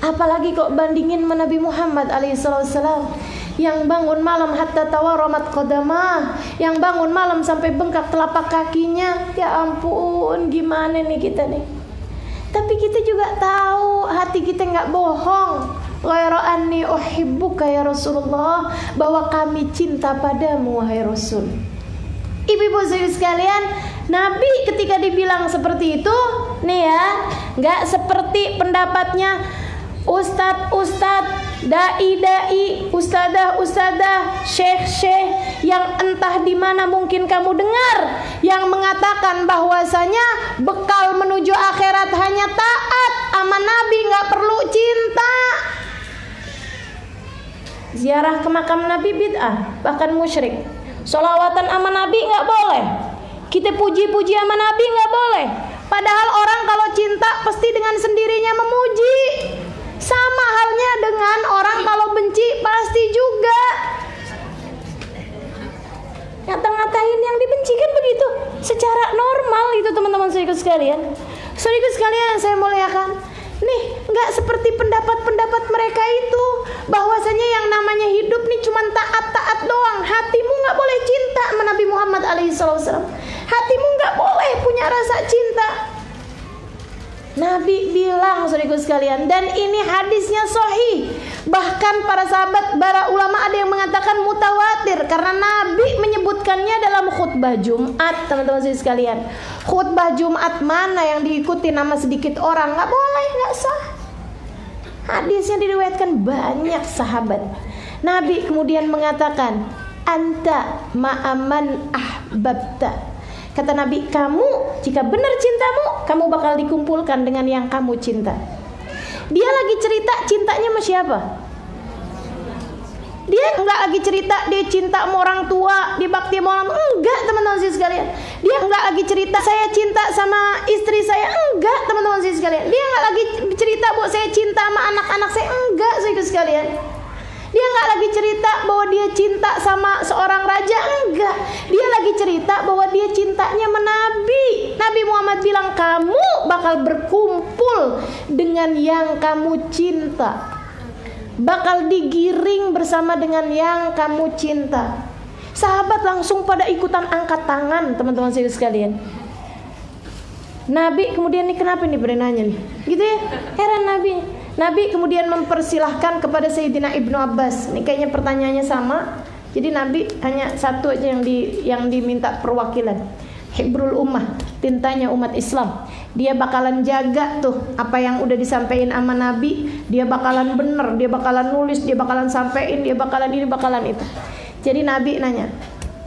Apalagi kok bandingin sama Nabi Muhammad alaihissalam, yang bangun malam hatta tawaramat qadamah, yang bangun malam sampai bengkak telapak kakinya. Ya ampun, gimana nih kita nih. Tapi kita juga tahu hati kita nggak bohong. Ghairu anni uhibbuka ya Rasulullah, bahwa kami cinta padamu wahai Rasul. Ibu-ibu sekalian, Nabi ketika dibilang seperti itu, nih ya, nggak seperti pendapatnya ustadz, dai, ustadah, syekh yang entah di mana mungkin kamu dengar, yang mengatakan bahwasanya bekal menuju akhirat hanya taat sama Nabi, nggak perlu cinta. Ziarah ke makam Nabi bid'ah, bahkan musyrik. Sholawatan sama Nabi nggak boleh. Kita puji-puji sama Nabi nggak boleh. Padahal orang kalau cinta pasti dengan sendirinya memuji. Sama halnya dengan orang kalau benci pasti juga ngata-ngatain yang dibenci kan begitu. Secara normal itu teman-teman saudaraku sekalian. Saudaraku sekalian saya muliakan. Nih, nggak seperti pendapat-pendapat mereka itu, bahwasanya yang namanya hidup nih cuma taat-taat doang. Hatimu nggak boleh cinta sama Nabi Muhammad alaihissalam. Hatimu nggak boleh punya rasa cinta. Nabi bilang saudaraku sekalian, dan ini hadisnya sahih. Bahkan para sahabat, para ulama ada yang mengatakan mutawatir, karena Nabi menyebutkannya dalam khutbah Jumat. Teman-teman sekalian, khutbah Jumat mana yang diikuti nama sedikit orang? Nggak boleh, nggak sah. Hadisnya diriwayatkan banyak sahabat. Nabi kemudian mengatakan, anta ma'aman ahbabta. Kata Nabi, kamu jika benar cintamu, kamu bakal dikumpulkan dengan yang kamu cinta. Dia lagi cerita cintanya sama siapa? Dia enggak lagi cerita dia cinta sama orang tua, dia bakti sama orang tua. Enggak, teman-teman sekalian. Dia enggak lagi cerita saya cinta sama istri saya, enggak teman-teman saya sekalian. Dia nggak lagi cerita bahwa saya cinta sama anak-anak saya, enggak saya sekalian. Dia nggak lagi cerita bahwa dia cinta sama seorang raja, enggak. Dia lagi cerita bahwa dia cintanya sama Nabi. Nabi Muhammad bilang, kamu bakal berkumpul dengan yang kamu cinta, bakal digiring bersama dengan yang kamu cinta. Sahabat langsung pada ikutan angkat tangan, teman-teman sekalian. Nabi kemudian nih, kenapa nih berenanya nih, gitu ya, heran Nabi. Nabi kemudian mempersilahkan kepada Sayyidina Ibnu Abbas. Ini kayaknya pertanyaannya sama. Jadi Nabi hanya satu aja yang diminta perwakilan. Hibrul ummah, tintanya umat Islam. Dia bakalan jaga tuh apa yang udah disampaikan sama Nabi. Dia bakalan bener, dia bakalan nulis, dia bakalan sampein, dia bakalan ini, bakalan itu. Jadi Nabi nanya,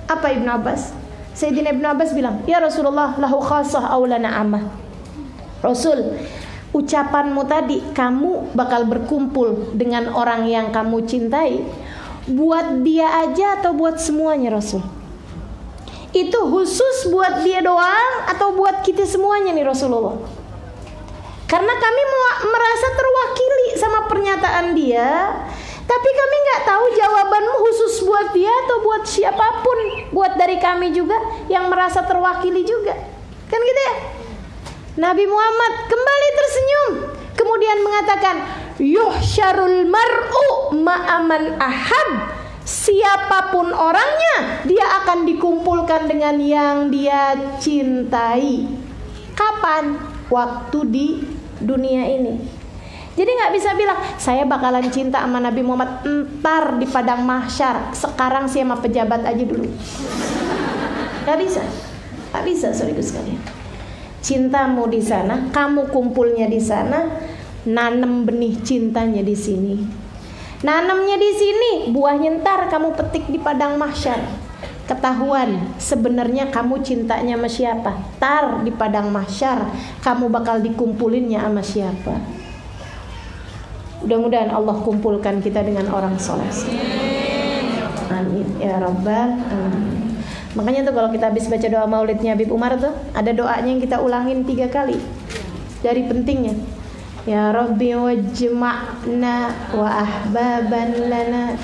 apa Ibnu Abbas? Sayyidina Ibnu Abbas bilang, ya Rasulullah, lahu khasah aulana amah. Rasul, ucapanmu tadi, kamu bakal berkumpul dengan orang yang kamu cintai, buat dia aja atau buat semuanya Rasul? Itu khusus buat dia doang atau buat kita semuanya nih Rasulullah? Karena kami merasa terwakili sama pernyataan dia, tapi kami nggak tahu jawabanmu khusus buat dia atau buat siapapun, buat dari kami juga yang merasa terwakili juga, kan gitu ya? Nabi Muhammad kembali tersenyum, kemudian mengatakan, yuhsyarul mar'u ma'aman ahab. Siapapun orangnya, dia akan dikumpulkan dengan yang dia cintai. Kapan? Waktu di dunia ini. Jadi nggak bisa bilang saya bakalan cinta sama Nabi Muhammad entar di padang mahsyar. Sekarang sih sama pejabat aja dulu. Nggak bisa, nggak bisa saudaraku sekalian. Cintamu di sana, kamu kumpulnya di sana, nanam benih cintanya di sini. Nanamnya di sini, buahnya ntar kamu petik di padang mahsyar. Ketahuan sebenarnya kamu cintanya sama siapa. Tar di padang mahsyar kamu bakal dikumpulinnya sama siapa. Mudah-mudahan Allah kumpulkan kita dengan orang soleh. Amin ya rabbal alamin. Makanya tuh kalau kita habis baca doa maulidnya Habib Umar tuh, ada doanya yang kita ulangin 3 kali. Dari pentingnya, ya Rabbi wajma'na wa ahbaban lana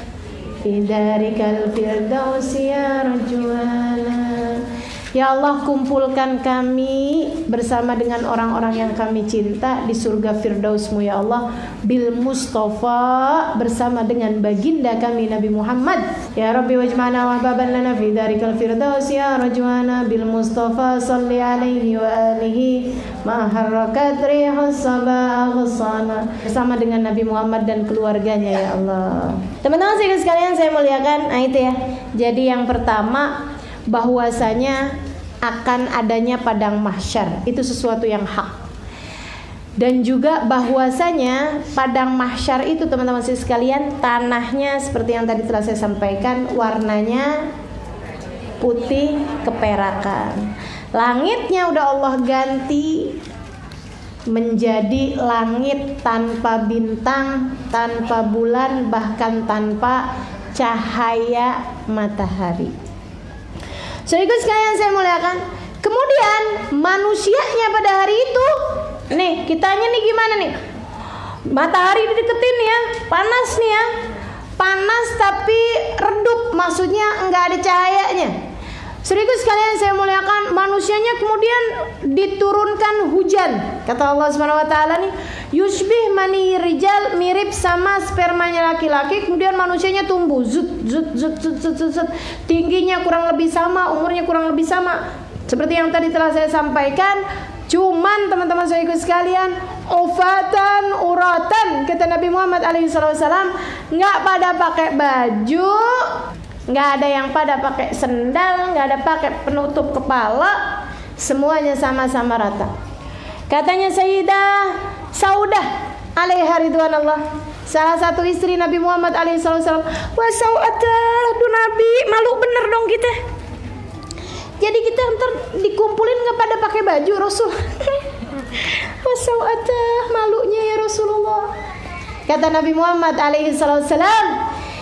fi darikal firdausi ya rajwana. Ya Allah, kumpulkan kami bersama dengan orang-orang yang kami cinta di surga Firdaus-Mu ya Allah, bil Mustafa, bersama dengan baginda kami Nabi Muhammad. Ya Rabbi wajma'na wa ahbaban lana fi darikal firdaus ya rajwana bil Mustafa salli alaihi wa alihi ma harakat rihus sabah ghusana, bersama dengan Nabi Muhammad dan keluarganya ya Allah. Teman-teman sekalian saya muliakan, nah itu ya. Jadi yang pertama, bahwasanya akan adanya padang mahsyar, itu sesuatu yang hak. Dan juga bahwasanya padang mahsyar itu teman-teman sekalian, tanahnya seperti yang tadi telah saya sampaikan, warnanya putih keperakan. Langitnya udah Allah ganti menjadi langit tanpa bintang, tanpa bulan, bahkan tanpa cahaya matahari. Saudara sekalian saya muliakan. Kemudian manusianya pada hari itu, nih kitanya nih gimana nih? Matahari dideketin ya, panas nih ya, panas tapi redup, maksudnya enggak ada cahayanya. Saudara sekalian saya muliakan, manusianya kemudian diturunkan hujan. Kata Allah Subhanahu wa taala nih, yushbih mani rijal, mirip sama spermanya laki-laki, kemudian manusianya tumbuh zut. Tingginya kurang lebih sama, umurnya kurang lebih sama. Seperti yang tadi telah saya sampaikan, cuman teman-teman saya ikut sekalian, ufatan uratan, kata Nabi Muhammad alaihissalam, nggak pada pakai baju, nggak ada yang pada pakai sendal, nggak ada pakai penutup kepala, semuanya sama-sama rata. Katanya Sayyidah Saudah alaiha ridwanallah, salah satu istri Nabi Muhammad alaihissalam, wa sau'atah, aduh Nabi, malu bener dong kita. Jadi kita ntar dikumpulin nggak pada pakai baju Rasul. Wa sau'atah, malunya ya Rasulullah. Kata Nabi Muhammad alaihissalam,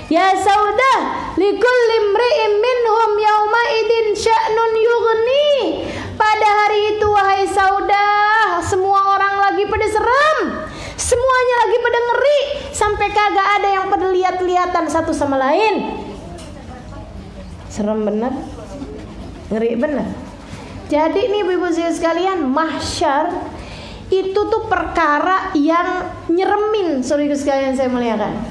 ya Saudah, likulli imri'in minhum yauma idin sya'nun yughni. Pada sampai kagak ada yang pada lihat-lihatan satu sama lain. Serem bener, ngeri bener. Jadi nih ibu-ibu sekalian, mahsyar itu tuh perkara yang nyeremin, saudara sekalian saya muliakan.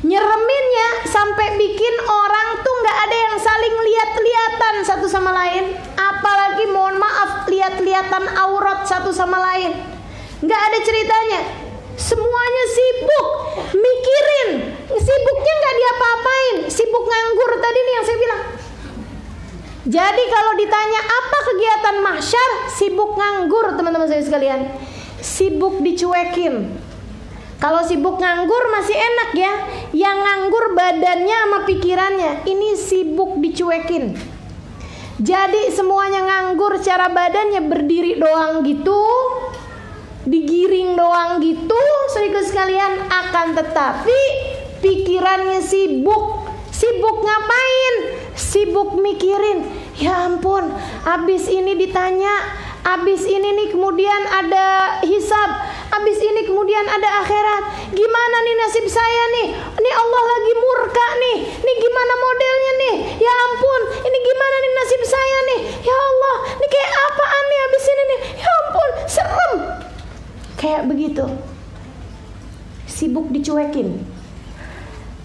Nyereminnya sampai bikin orang tuh nggak ada yang saling lihat-lihatan satu sama lain, apalagi mohon maaf lihat-lihatan aurat satu sama lain. Nggak ada ceritanya, semuanya sibuk mikirin, sibuknya nggak diapa-apain, sibuk nganggur tadi nih yang saya bilang. Jadi kalau ditanya apa kegiatan mahsyar, sibuk nganggur teman-teman saya sekalian, sibuk dicuekin. Kalau sibuk nganggur masih enak ya, yang nganggur badannya sama pikirannya, ini sibuk dicuekin. Jadi semuanya nganggur, cara badannya berdiri doang gitu, digiring doang gitu, saudara sekalian, akan tetapi pikirannya sibuk. Sibuk ngapain? Sibuk mikirin, ya ampun, abis ini ditanya, abis ini nih kemudian ada hisab, abis ini kemudian ada akhirat. Gimana nih nasib saya nih? Ini Allah lagi murka nih. Ini gimana modelnya nih? Ya ampun, ini gimana nih nasib saya nih? Ya Allah, ini kayak apaan nih abis ini nih? Ya ampun, serem. Kayak begitu. Sibuk dicuekin.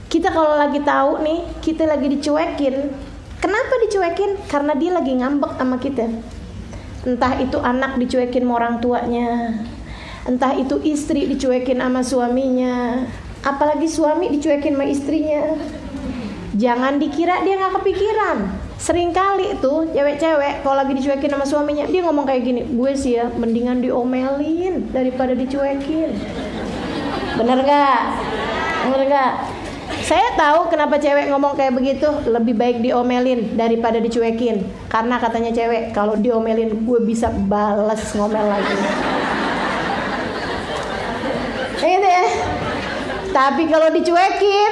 Kita kalau lagi tahu nih, kita lagi dicuekin. Kenapa dicuekin? Karena dia lagi ngambek sama kita. Entah itu anak dicuekin sama orang tuanya, entah itu istri dicuekin sama suaminya, apalagi suami dicuekin sama istrinya. Jangan dikira dia gak kepikiran. Seringkali tuh cewek-cewek kalau lagi dicuekin sama suaminya, dia ngomong kayak gini, gue sih ya mendingan diomelin daripada dicuekin. Bener gak? Bener gak? Saya tahu kenapa cewek ngomong kayak begitu, lebih baik diomelin daripada dicuekin. Karena katanya cewek, kalau diomelin gue bisa balas ngomel lagi. Gitu ya. Tapi kalau dicuekin,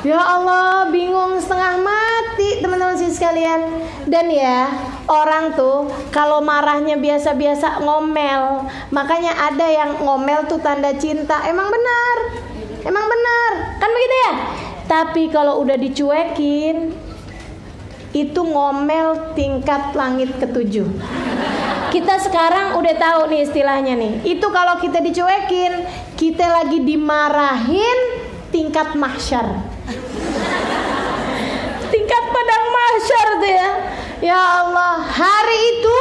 ya Allah, bingung setengah mati teman-teman sekalian. Dan ya, orang tuh kalau marahnya biasa-biasa ngomel. Makanya ada yang ngomel tuh tanda cinta. Emang benar. Emang benar, kan begitu ya? Tapi kalau udah dicuekin, itu ngomel tingkat langit ketujuh. Kita sekarang udah tahu nih istilahnya nih. Itu kalau kita dicuekin, kita lagi dimarahin tingkat mahsyar. Tingkat padang mahsyar tuh ya. Ya Allah, hari itu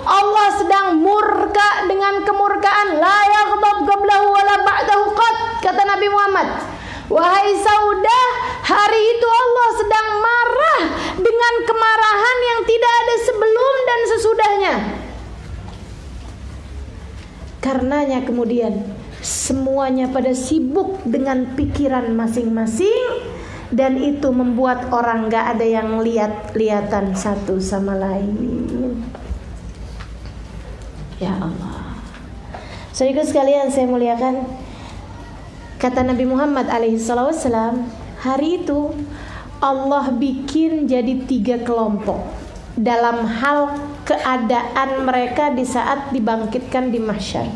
Allah sedang murka dengan kemurkaan, la yaghdab qablahu wala ba'dahu qad, kata Nabi Muhammad. Wahai Saudah, hari itu Allah sedang marah dengan kemarahan yang tidak ada sebelum dan sesudahnya. Karenanya kemudian semuanya pada sibuk dengan pikiran masing-masing, dan itu membuat orang gak ada yang lihat-lihatan satu sama lain. Ya Allah, saudara sekalian saya muliakan, kata Nabi Muhammad alaihissalam, hari itu Allah bikin jadi 3 kelompok dalam hal keadaan mereka di saat dibangkitkan di mahsyar.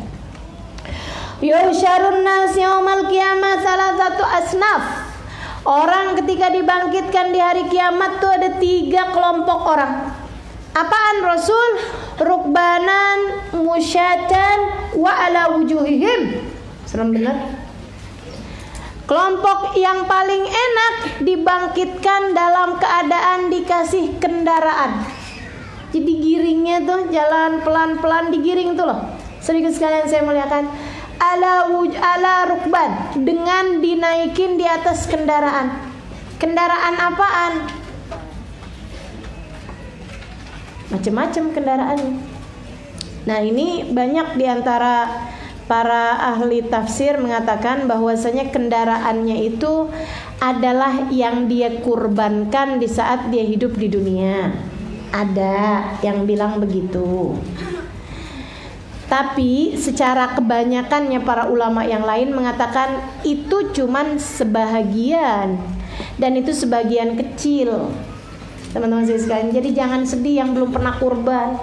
Yusyarun nas yaumal qiyamah salasatu asnaf. Orang ketika dibangkitkan di hari kiamat tuh ada 3 kelompok orang. Apaan Rasul? Rukbanan musyatan wa ala wujuhihim. Serem bener. Kelompok yang paling enak dibangkitkan dalam keadaan dikasih kendaraan. Jadi giringnya tuh jalan pelan-pelan digiring tuh loh. Sedikit sekalian saya muliakan. Ala rukban, dengan dinaikin di atas kendaraan. Kendaraan apaan? Macam-macam kendaraannya. Nah, ini banyak diantara para ahli tafsir mengatakan bahwasanya kendaraannya itu adalah yang dia kurbankan di saat dia hidup di dunia. Ada yang bilang begitu. Tapi secara kebanyakannya para ulama yang lain mengatakan itu cuman sebahagian, dan itu sebagian kecil. Teman-teman saya sekalian, jadi jangan sedih yang belum pernah kurban.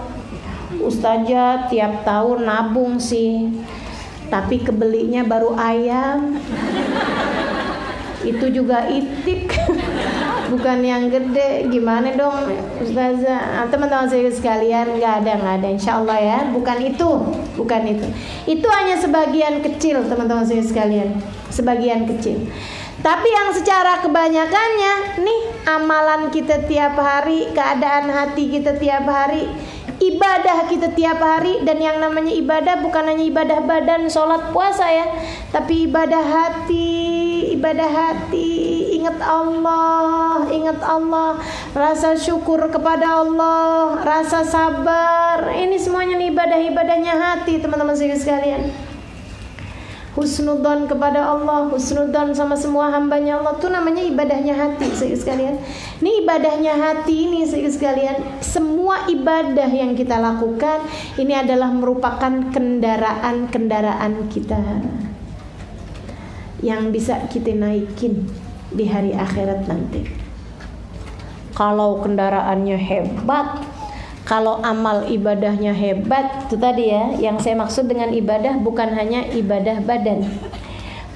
Ustazah tiap tahun nabung sih, tapi kebelinya baru ayam. Itu juga itik. Bukan yang gede. Gimana dong Ustazah? Teman-teman saya sekalian, nggak ada insya Allah ya. Bukan itu. Itu hanya sebagian kecil teman-teman saya sekalian. Sebagian kecil. Tapi yang secara kebanyakannya nih, amalan kita tiap hari, keadaan hati kita tiap hari, ibadah kita tiap hari. Dan yang namanya ibadah bukan hanya ibadah badan, sholat, puasa ya, tapi ibadah hati. Ingat Allah, rasa syukur kepada Allah, rasa sabar. Ini semuanya nih ibadahnya hati teman-teman sekalian. Husnudzon kepada Allah, husnudzon sama semua hambanya Allah, itu namanya ibadahnya hati sekalian. Ini ibadahnya hati ini sekalian. Semua ibadah yang kita lakukan ini adalah merupakan kendaraan kita yang bisa kita naikin di hari akhirat nanti. Kalau kendaraannya hebat, kalau amal ibadahnya hebat, itu tadi ya, yang saya maksud dengan ibadah bukan hanya ibadah badan,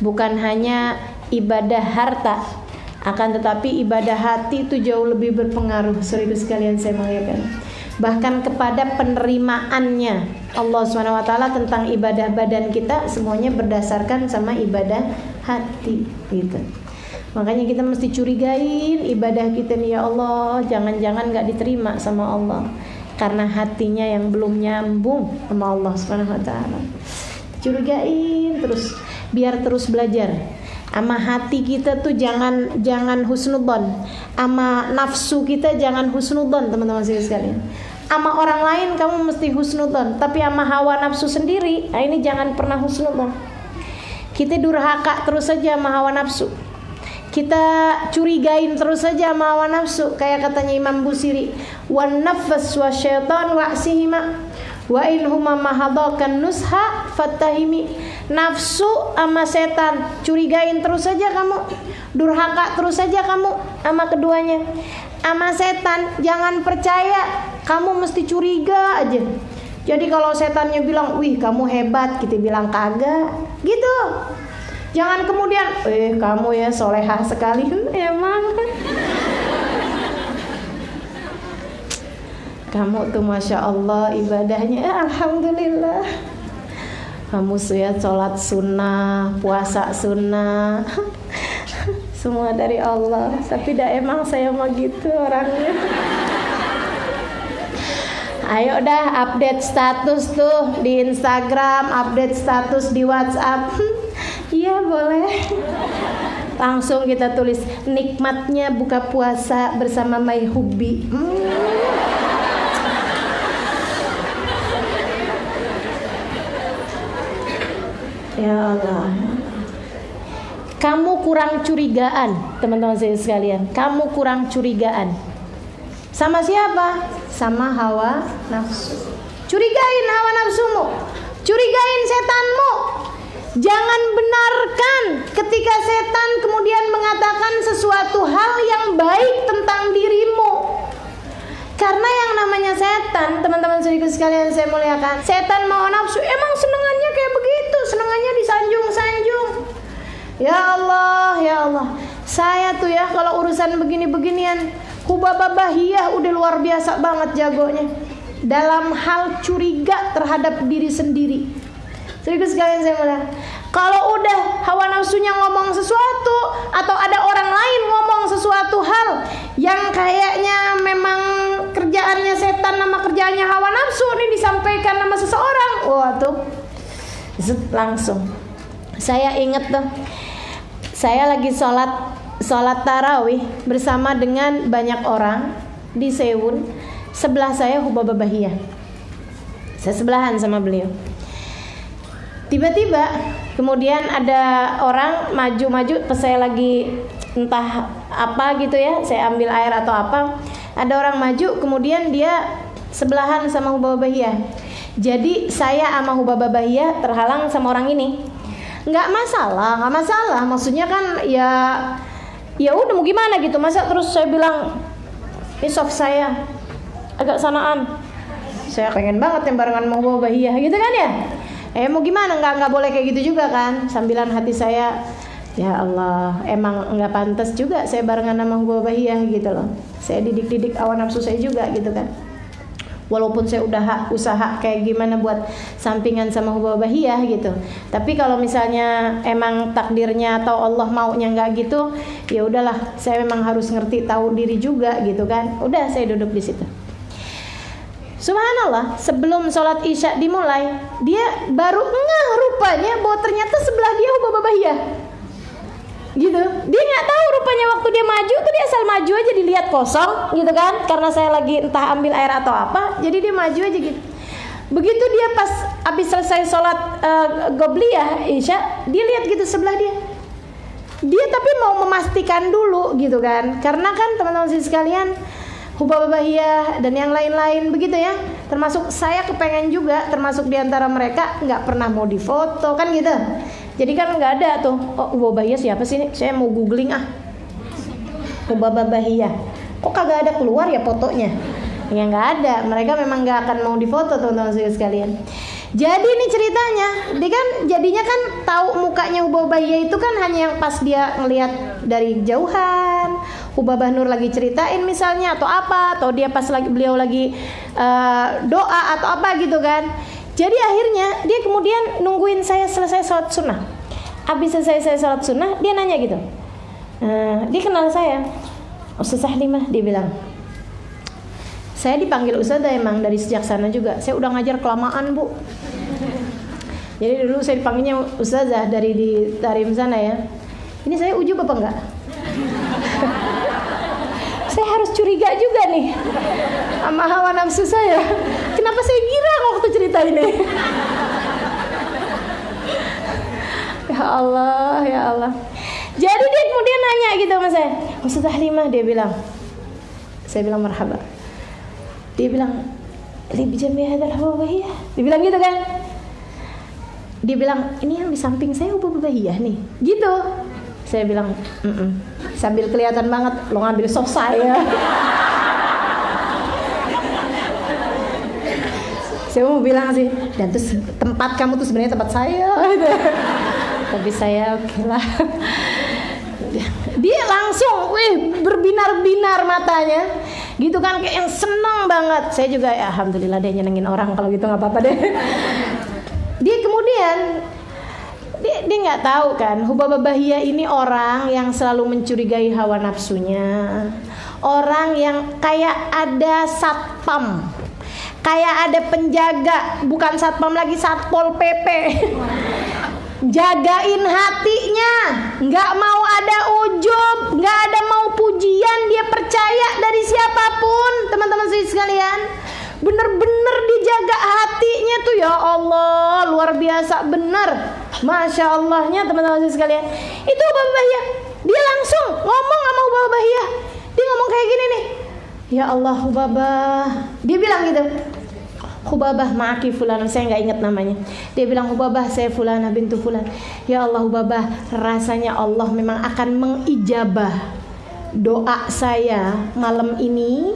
bukan hanya ibadah harta, akan tetapi ibadah hati itu jauh lebih berpengaruh. Serius sekalian saya muliakan. Bahkan kepada penerimaannya Allah SWT tentang ibadah badan kita, semuanya berdasarkan sama ibadah hati gitu. Makanya kita mesti curigain ibadah kita nih, ya Allah, jangan-jangan gak diterima sama Allah karena hatinya yang belum nyambung sama Allah SWT. Curigain terus, biar terus belajar. Ama hati kita tuh jangan husnudzon, ama nafsu kita jangan husnudzon teman-teman sekalian. Ama orang lain kamu mesti husnudzon, tapi ama hawa nafsu sendiri, nah ini jangan pernah husnudzon. Kita durhaka terus saja sama hawa nafsu, kita curigain terus saja sama hawa nafsu. Kayak katanya Imam Busiri, wan nafas wa syaitan wa'sihima wa in huma mahadakan nusha fatahimi. Nafsu sama setan curigain terus saja kamu, durhaka terus saja kamu sama keduanya. Sama setan jangan percaya, kamu mesti curiga aja. Jadi kalau setannya bilang, wih kamu hebat, kita bilang kagak gitu. Jangan kemudian, kamu ya solehah sekali. Emang kamu tuh Masya Allah ibadahnya, Alhamdulillah. Kamu ya sholat sunnah, puasa sunnah, semua dari Allah. Tapi dah emang saya mah gitu orangnya. Ayo dah update status tuh di Instagram, update status di WhatsApp. Iya boleh. Langsung kita tulis nikmatnya buka puasa bersama My Hubbi. Ya Allah. Kamu kurang curigaan, teman-teman saya sekalian. Kamu kurang curigaan. Sama siapa? Sama hawa nafsu. Curigain hawa nafsumu, curigain setanmu. Jangan benarkan ketika setan kemudian mengatakan sesuatu hal yang baik tentang dirimu. Karena yang namanya setan, teman-teman sekalian saya muliakan, setan mau nafsu, emang senengannya kayak begitu, senengannya disanjung-sanjung. Ya Allah, ya Allah. Saya tuh ya kalau urusan begini-beginian, hubababahiyah udah luar biasa banget jagonya dalam hal curiga terhadap diri sendiri. Serius sekalian saya muliakan. Kalau udah hawa nafsunya ngomong sesuatu, atau ada orang lain ngomong sesuatu hal yang kayaknya memang kerjaannya setan nama kerjaannya hawa nafsu, ini disampaikan nama seseorang, wah tuh langsung. Saya inget tuh, saya lagi sholat tarawih bersama dengan banyak orang di Sewun. Sebelah saya Hubababahiyah, saya sebelahan sama beliau. Tiba-tiba kemudian ada orang maju-maju pas saya lagi entah apa gitu ya, saya ambil air atau apa, ada orang maju kemudian dia sebelahan sama Hubababahiyah. Jadi saya sama Hubababahiyah terhalang sama orang ini. Nggak masalah, maksudnya kan ya udah mau gimana gitu, masa terus saya bilang ini soft saya agak sanaan, saya pengen banget yang barengan sama Hubababahiyah gitu kan ya. Mau gimana, nggak boleh kayak gitu juga kan. Sambilan hati saya Ya Allah, emang nggak pantas juga saya barengan sama hubabah bahiyah gitu loh. Saya didik-didik hawa nafsu saya juga gitu kan. Walaupun saya udah usaha kayak gimana buat sampingan sama hubabah bahiyah gitu. Tapi kalau misalnya emang takdirnya atau Allah maunya nggak gitu, ya udahlah, saya memang harus ngerti tahu diri juga gitu kan. Udah saya duduk di situ. Subhanallah, sebelum sholat isya dimulai, dia baru ngeh rupanya bahwa ternyata sebelah dia hubabah bahiyah. Gitu, dia nggak tahu rupanya waktu dia maju tuh dia asal maju aja dilihat kosong gitu kan, karena saya lagi entah ambil air atau apa, jadi dia maju aja gitu. Begitu dia pas habis selesai sholat qobliyah isya, dia lihat gitu sebelah dia tapi mau memastikan dulu gitu kan, karena kan teman-teman sekalian hubabah bahiyah dan yang lain-lain begitu ya, termasuk saya kepengen juga termasuk diantara mereka nggak pernah mau difoto kan gitu. Jadi kan nggak ada tuh, oh hubabah bahiyah siapa sih ini? Saya mau googling hubabah bahiyah. Kok kagak ada keluar ya fotonya? Ya nggak ada, mereka memang nggak akan mau difoto teman-teman sekalian. Jadi ini ceritanya, dia kan jadinya kan tahu mukanya hubabah bahiyah itu kan hanya yang pas dia ngelihat dari jauhan. Hubabah Nur lagi ceritain misalnya atau apa, atau dia pas beliau lagi doa atau apa gitu kan. Jadi akhirnya dia kemudian nungguin saya selesai sholat sunnah. Habis selesai saya sholat sunnah, dia nanya gitu. Dia kenal saya, Ustazah Halimah, dia bilang. Saya dipanggil Ustazah emang dari sejak sana juga. Saya udah ngajar kelamaan Bu. Jadi dulu saya dipanggilnya Ustazah dari di Tarim sana ya. Ini saya ujub apa enggak? Saya harus curiga juga nih sama hawa nafsu saya. Kenapa saya girang waktu cerita ini? Ya Allah, ya Allah. Jadi dia kemudian nanya gitu sama saya, Ustazah Halimah, dia bilang. Saya bilang marhaba. Dia bilang, "Li bijami hadzal hubabah bahiyah." Dia bilang gitu kan. Dia bilang, "Ini yang di samping saya hubabah bahiyah nih." Gitu. Saya bilang, sambil kelihatan banget lo ngambil soft saya. Saya mau bilang sih, dan terus tempat kamu tuh sebenarnya tempat saya. Tapi saya oke lah. Dia langsung, berbinar-binar matanya, gitu kan, kayak yang senang banget. Saya juga, ya, alhamdulillah dia nyenengin orang kalau gitu nggak apa-apa deh. Dia kemudian dia nggak tahu kan, hubabah bahiyah ini orang yang selalu mencurigai hawa nafsunya, orang yang kayak ada satpam, kayak ada penjaga, bukan satpam lagi, satpol pp, jagain hatinya, nggak mau ada ujub, nggak ada mau pujian, dia percaya dari siapapun, teman-teman sekalian. Bener-bener dijaga hatinya tuh, ya Allah, luar biasa bener. Masya Allahnya teman-teman sekalian. Itu hubabah bahiyah. Dia langsung ngomong sama hubabah bahiyah. Dia ngomong kayak gini nih, ya Allah hubabah. Dia bilang gitu, Hubabah ma'aki fulan, saya nggak ingat namanya. Dia bilang, Hubabah saya fulana bintu fulan. Ya Allah Hubabah, rasanya Allah memang akan mengijabah doa saya malam ini.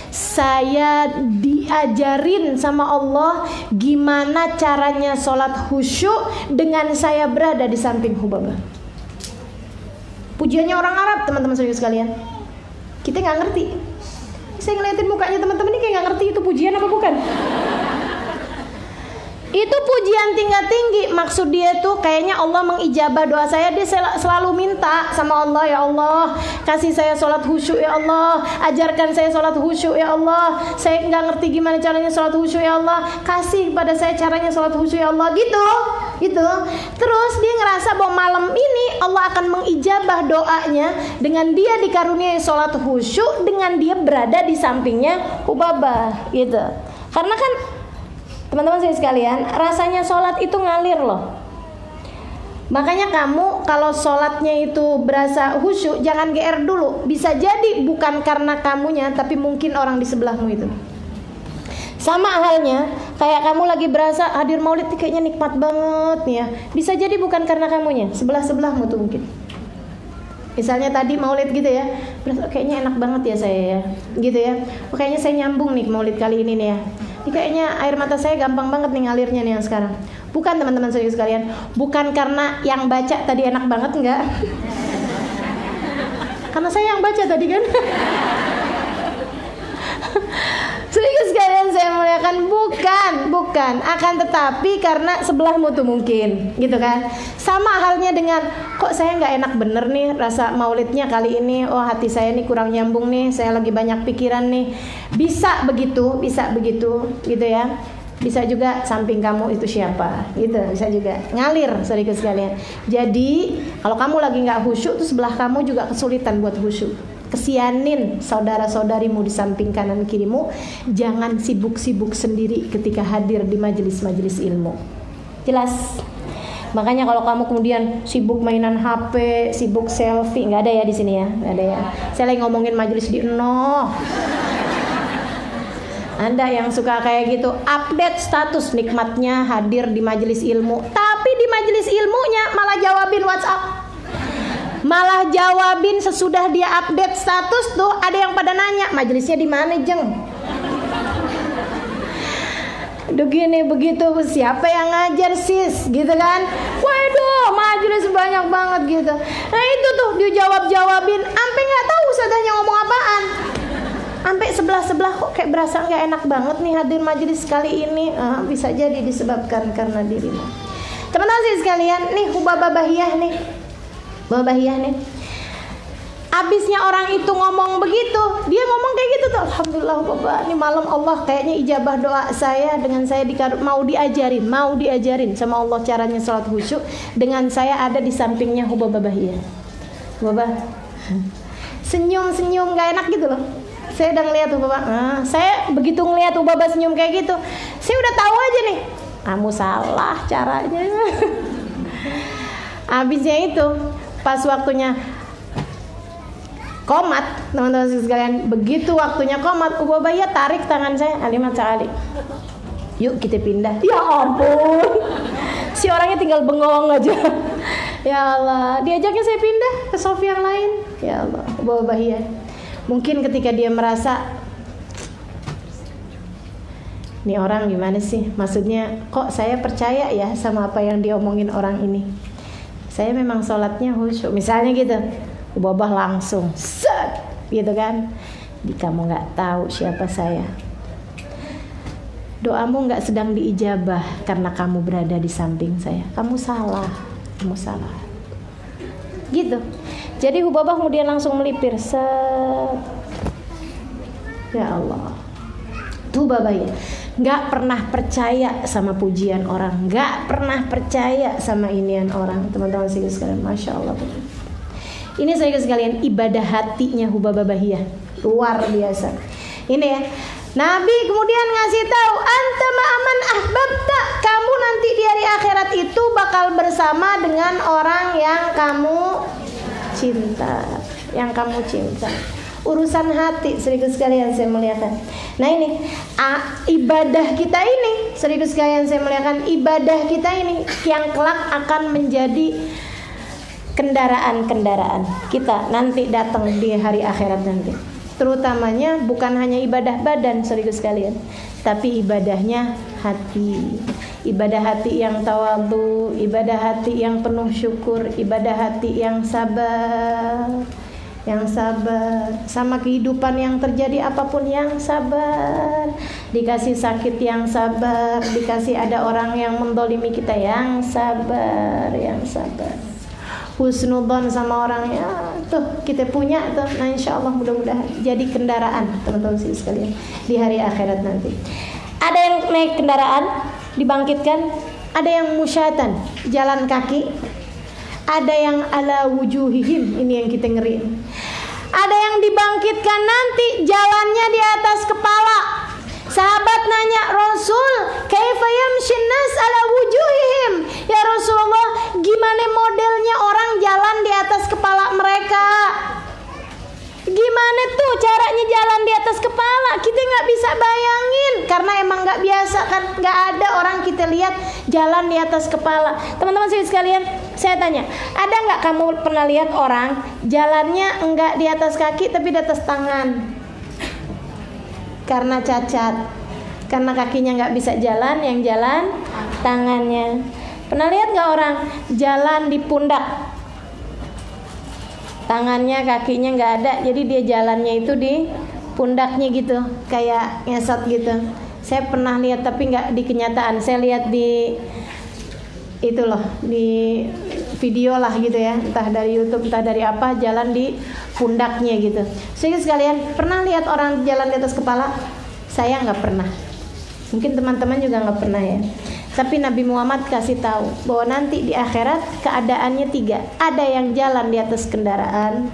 Saya diajarin sama Allah gimana caranya sholat khusyuk dengan saya berada di samping Hubabah. Pujiannya orang Arab, teman-teman sekalian. Kita nggak ngerti. Saya ngeliatin mukanya teman-teman ini kayak nggak ngerti itu pujian apa bukan. Itu pujian tingkat tinggi. Maksud dia tuh kayaknya Allah mengijabah doa saya. Dia selalu minta sama Allah, ya Allah, kasih saya sholat khusyuk ya Allah, ajarkan saya sholat khusyuk ya Allah. Saya nggak ngerti gimana caranya sholat khusyuk ya Allah, kasih pada saya caranya sholat khusyuk ya Allah. Gitu. Terus dia ngerasa bahwa malam ini Allah akan mengijabah doanya dengan dia dikaruniai sholat khusyuk, dengan dia berada di sampingnya Hubabah. Gitu. Karena kan teman-teman saya sekalian, rasanya sholat itu ngalir loh. Makanya kamu kalau sholatnya itu berasa khusyuk, jangan GR dulu. Bisa jadi bukan karena kamunya, tapi mungkin orang di sebelahmu itu. Sama halnya kayak kamu lagi berasa hadir maulid kayaknya nikmat banget nih ya. Bisa jadi bukan karena kamunya, sebelah-sebelahmu tuh mungkin. Misalnya tadi maulid gitu ya, kayaknya enak banget ya saya ya, gitu ya. Kayaknya saya nyambung nih maulid kali ini nih ya. Ini kayaknya air mata saya gampang banget nih ngalirnya nih yang sekarang. Bukan teman-teman sekalian, bukan karena yang baca tadi enak banget, enggak. Karena saya yang baca tadi kan. Sedikit sekalian saya muliakan, bukan, akan tetapi karena sebelahmu tuh mungkin, gitu kan. Sama halnya dengan, kok saya nggak enak bener nih rasa maulidnya kali ini, oh hati saya nih kurang nyambung nih, saya lagi banyak pikiran nih. Bisa begitu, gitu ya. Bisa juga samping kamu itu siapa, gitu, bisa juga ngalir, sedikit sekalian. Jadi kalau kamu lagi nggak khusyuk, tuh sebelah kamu juga kesulitan buat khusyuk. Kesianin saudara-saudarimu di samping kanan kirimu. Jangan sibuk-sibuk sendiri ketika hadir di majelis-majelis ilmu. Jelas? Makanya kalau kamu kemudian sibuk mainan HP, sibuk selfie, nggak ada ya di sini ya, nggak ada ya. Saya lagi ngomongin majelis di Anda yang suka kayak gitu, update status nikmatnya hadir di majelis ilmu, tapi di majelis ilmunya malah jawabin WhatsApp. Malah jawabin sesudah dia update status tuh ada yang pada nanya, majelisnya di mana, Jeng? Begini begitu, siapa yang ngajar sis, gitu kan? Waduh, majelis banyak banget gitu. Nah itu tuh dijawab-jawabin, sampai nggak tahu ustazahnya ngomong apaan. Sampai sebelah kok kayak berasa nggak enak banget nih hadir majelis kali ini. Bisa jadi disebabkan karena dirimu. Teman-teman sih sekalian, nih hubabah bahiyah nih. Abisnya orang itu ngomong begitu, dia ngomong kayak gitu tuh, alhamdulillah Bapak, ini malam Allah kayaknya ijabah doa saya dengan saya mau diajarin sama Allah caranya sholat khusyuk dengan saya ada di sampingnya hubabah bahiyah. Hubabah senyum gak enak gitu loh. Saya udah ngeliat Hubabah, saya begitu ngeliat Hubabah senyum kayak gitu, saya udah tahu aja nih, kamu salah caranya. Abisnya itu pas waktunya komat, teman-teman sekalian, begitu waktunya komat, Hubabah ya tarik tangan saya, Alimat sekali, yuk kita pindah. Ya ampun, si orangnya tinggal bengong aja. Ya Allah, diajaknya saya pindah ke sof yang lain. Ya Allah, Hubabah ya. Mungkin ketika dia merasa, nih orang gimana sih? Maksudnya kok saya percaya ya sama apa yang diomongin orang ini. Saya memang sholatnya khusyuk, misalnya gitu. Hubabah langsung set, gitu kan. Kamu gak tahu siapa saya. Doamu gak sedang diijabah karena kamu berada di samping saya. Kamu salah. Gitu. Jadi Hubabah kemudian langsung melipir, set. Ya Allah. Tuh Hubabah ya, gak pernah percaya sama pujian orang, gak pernah percaya sama inian orang. Teman-teman sekalian, Masya Allah. Ini sekalian ibadah hatinya Hubabah bahiyah, luar biasa. Ini ya, Nabi kemudian ngasih tahu, anta ma'aman ahbabta, kamu nanti di hari akhirat itu bakal bersama dengan orang yang kamu cinta, urusan hati, sedikit sekalian saya muliakan. Nah ini ibadah kita ini, sedikit sekalian saya muliakan, ibadah kita ini yang kelak akan menjadi kendaraan kita nanti datang di hari akhirat nanti. Terutamanya bukan hanya ibadah badan, sedikit sekalian, tapi ibadahnya hati. Ibadah hati yang tawadhu, ibadah hati yang penuh syukur, ibadah hati yang sabar sama kehidupan yang terjadi apapun, yang sabar, dikasih sakit yang sabar, dikasih ada orang yang mendolimi kita yang sabar, husnudzon sama orangnya tuh kita punya tuh. Nah insyaallah mudah-mudahan jadi kendaraan teman-teman sekalian di hari akhirat nanti. Ada yang naik kendaraan dibangkitkan, ada yang musyatan jalan kaki, ada yang ala wujuhihim, ini yang kita ngeri. Ada yang dibangkitkan nanti jalannya di atas kepala. Sahabat nanya, Rasul, kaifa yamshin nas ala wujuhihim? Ya Rasulullah, gimana modelnya orang jalan di atas kepala mereka? Gimana tuh caranya jalan di atas kepala? Kita nggak bisa bayangin karena emang nggak biasa kan, nggak ada orang kita lihat jalan di atas kepala. Teman-teman sekalian, saya tanya, ada nggak kamu pernah lihat orang jalannya nggak di atas kaki tapi di atas tangan? Karena cacat. Karena kakinya nggak bisa jalan, yang jalan tangannya. Pernah lihat nggak orang jalan di pundak? Tangannya, kakinya nggak ada, jadi dia jalannya itu di pundaknya gitu, kayak ngesot gitu. Saya pernah lihat, tapi nggak di kenyataan. Saya lihat di itu loh, di video lah gitu ya, entah dari YouTube, entah dari apa, jalan di pundaknya gitu. Jadi sekalian, pernah lihat orang jalan di atas kepala? Saya nggak pernah. Mungkin teman-teman juga nggak pernah ya. Tapi Nabi Muhammad kasih tahu bahwa nanti di akhirat keadaannya 3. Ada yang jalan di atas kendaraan,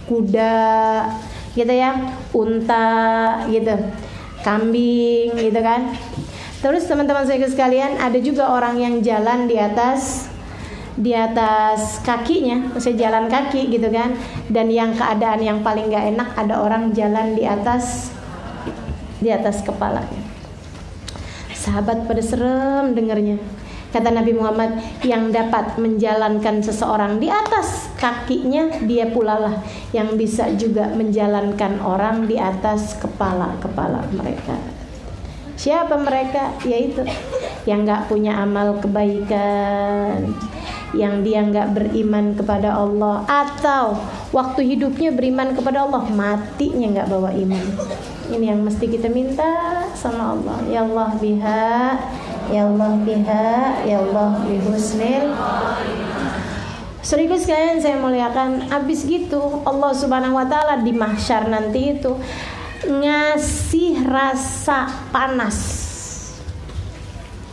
kuda, gitu ya, unta, gitu, kambing, gitu kan. Terus teman-teman saya sekalian, ada juga orang yang jalan di atas kakinya, maksudnya jalan kaki, gitu kan. Dan yang keadaan yang paling gak enak, ada orang jalan di atas kepalanya. Sahabat pada serem dengernya. Kata Nabi Muhammad, yang dapat menjalankan seseorang di atas kakinya, dia pula lah yang bisa juga menjalankan orang di atas kepala mereka. Siapa mereka? Yaitu yang gak punya amal kebaikan, yang dia gak beriman kepada Allah, atau waktu hidupnya beriman kepada Allah, matinya gak bawa iman. Ini yang mesti kita minta sama Allah. Ya Allah biha, ya Allah biha, ya Allah bihusnil. Saudara sekalian saya muliakan, habis gitu Allah Subhanahu wa taala di mahsyar nanti itu ngasih rasa panas.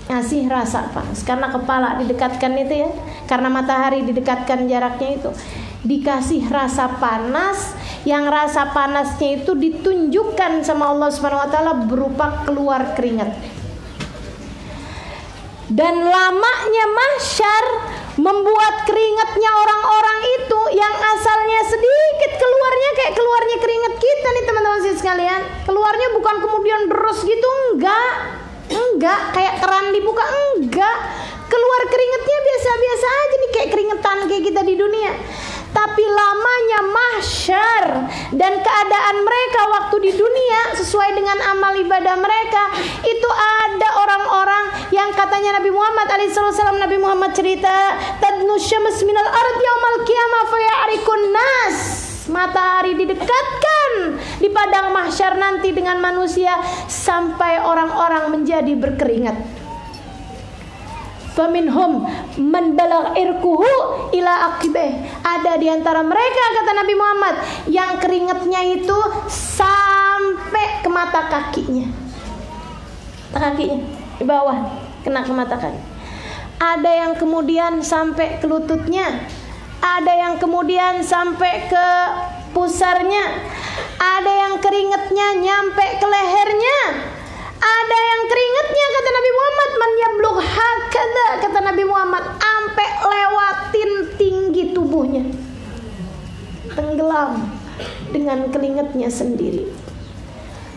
Ngasih rasa panas karena kepala didekatkan itu ya, karena matahari didekatkan jaraknya itu. Dikasih rasa panas, yang rasa panasnya itu ditunjukkan sama Allah Subhanahu wa taala berupa keluar keringat. Dan lamanya mahsyar membuat keringatnya orang-orang itu yang asalnya sedikit keluarnya kayak keluarnya keringat kita nih teman-teman sekalian. Keluarnya bukan kemudian deras gitu, enggak kayak keran dibuka, enggak. Keluar keringatnya biasa-biasa aja nih, kayak keringetan kayak kita di dunia. Tapi lamanya mahsyar dan keadaan mereka waktu di dunia sesuai dengan amal ibadah mereka, itu ada orang-orang yang katanya Nabi Muhammad alaihissalam, Nabi Muhammad cerita, tadnu syams minal ard yaumal qiyamah faya'rikun nas. Matahari didekatkan di padang mahsyar nanti dengan manusia sampai orang-orang menjadi berkeringat. Faminhum man balagh irkuhu ila aqibih. Ada di antara mereka kata Nabi Muhammad yang keringatnya itu sampai ke mata kakinya. Di bawah kena ke mata kaki. Ada yang kemudian sampai ke lututnya. Ada yang kemudian sampai ke pusarnya. Ada yang keringatnya nyampe ke lehernya. Ada yang keringatnya kata Nabi Muhammad man yablugh hakadha, kata Nabi Muhammad sampai lewatin tinggi tubuhnya, tenggelam dengan keringatnya sendiri.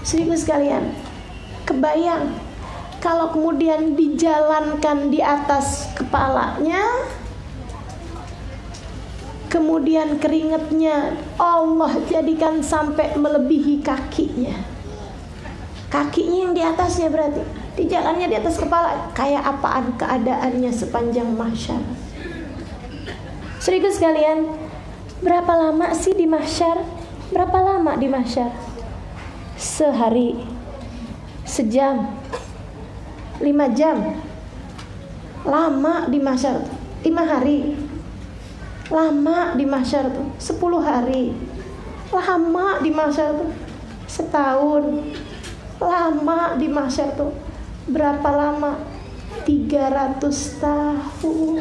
Saudara sekalian, kebayang kalau kemudian dijalankan di atas kepalanya, kemudian keringatnya Allah jadikan sampai melebihi kakinya. Kakinya yang di atasnya berarti di jalannya di atas kepala. Kayak apaan keadaannya sepanjang mahsyar. Saudara sekalian, berapa lama sih di mahsyar? Berapa lama di mahsyar? Sehari, sejam, 5 jam. Lama di mahsyar, 5 hari. Lama di mahsyar tuh 10 hari. Lama di mahsyar tuh setahun. Lama di mahsyar tuh berapa lama? 300 tahun.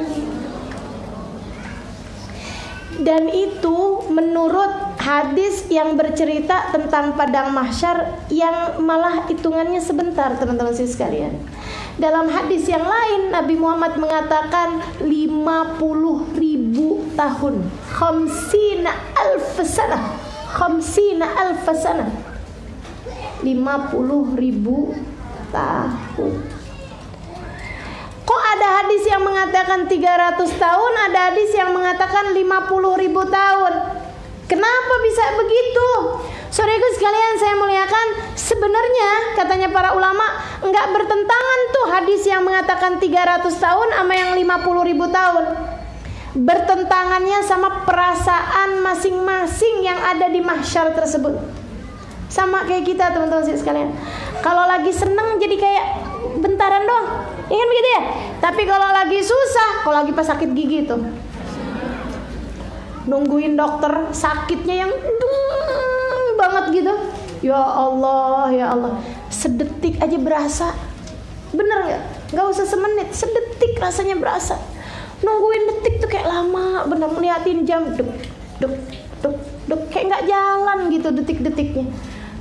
Dan itu menurut hadis yang bercerita tentang padang mahsyar yang malah hitungannya sebentar teman-teman sekalian. Dalam hadis yang lain Nabi Muhammad mengatakan 50.000 tahun. 50.000 sanah. 50.000 sanah. 50.000 tahun. Kok ada hadis yang mengatakan 300 tahun, ada hadis yang mengatakan 50.000 tahun. Kenapa bisa begitu? Saudaraku sekalian saya muliakan, sebenarnya katanya para ulama enggak bertentangan tuh hadis yang mengatakan 300 tahun sama yang 50.000 tahun. Bertentangannya sama perasaan masing-masing yang ada di mahsyar tersebut. Sama kayak kita teman-teman sekalian. Kalau lagi seneng jadi kayak bentaran doang, ya kan begitu ya. Tapi kalau lagi susah, kalau lagi pas sakit gigi tuh, nungguin dokter sakitnya yang banget gitu. Ya Allah, ya Allah, sedetik aja berasa. Bener nggak? Nggak usah semenit, sedetik rasanya berasa. Nungguin detik tuh kayak lama, bener ngeliatin jam, duk, duk, duk, duk, kayak nggak jalan gitu detik-detiknya.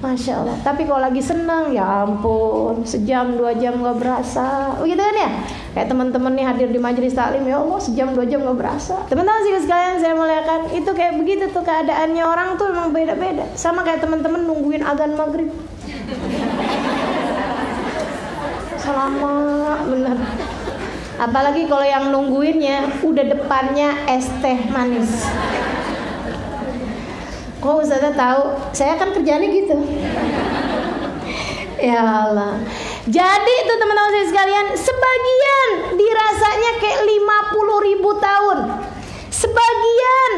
Masya Allah. Tapi kalau lagi senang, ya ampun, sejam 2 jam nggak berasa. Begitu kan ya? Kayak teman-teman nih hadir di majelis taklim, ya Allah, sejam 2 jam nggak berasa. Teman-teman sih sekalian saya muliakan, itu kayak begitu tuh keadaannya orang tuh memang beda-beda. Sama kayak teman-teman nungguin azan maghrib. Lama bener. Apalagi kalau yang nungguinnya udah depannya es teh manis. Kok Ustazah tahu? Saya kan kerjanya gitu. Ya Allah. Jadi itu teman-teman saya sekalian, sebagian dirasanya kayak 50.000 tahun. Sebagian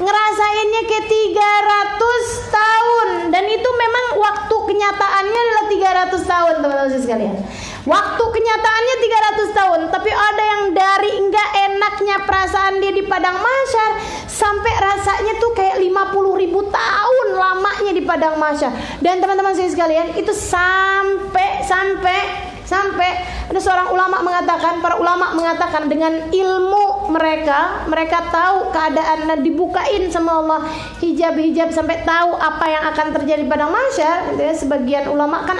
ngerasainnya kayak 300 tahun. Dan itu memang waktu kenyataannya adalah 300 tahun teman-teman saya sekalian. Waktu kenyataannya 300 tahun. Tapi ada yang dari enggak enaknya perasaan dia di padang mahsyar sampai rasanya tuh kayak 50.000 tahun lamanya di padang mahsyar. Dan teman-teman saya sekalian, itu sampai ada seorang ulama mengatakan, para ulama mengatakan dengan ilmu mereka tahu keadaan, dibukain sama Allah hijab-hijab sampai tahu apa yang akan terjadi pada mahsyar. Sebagian ulama kan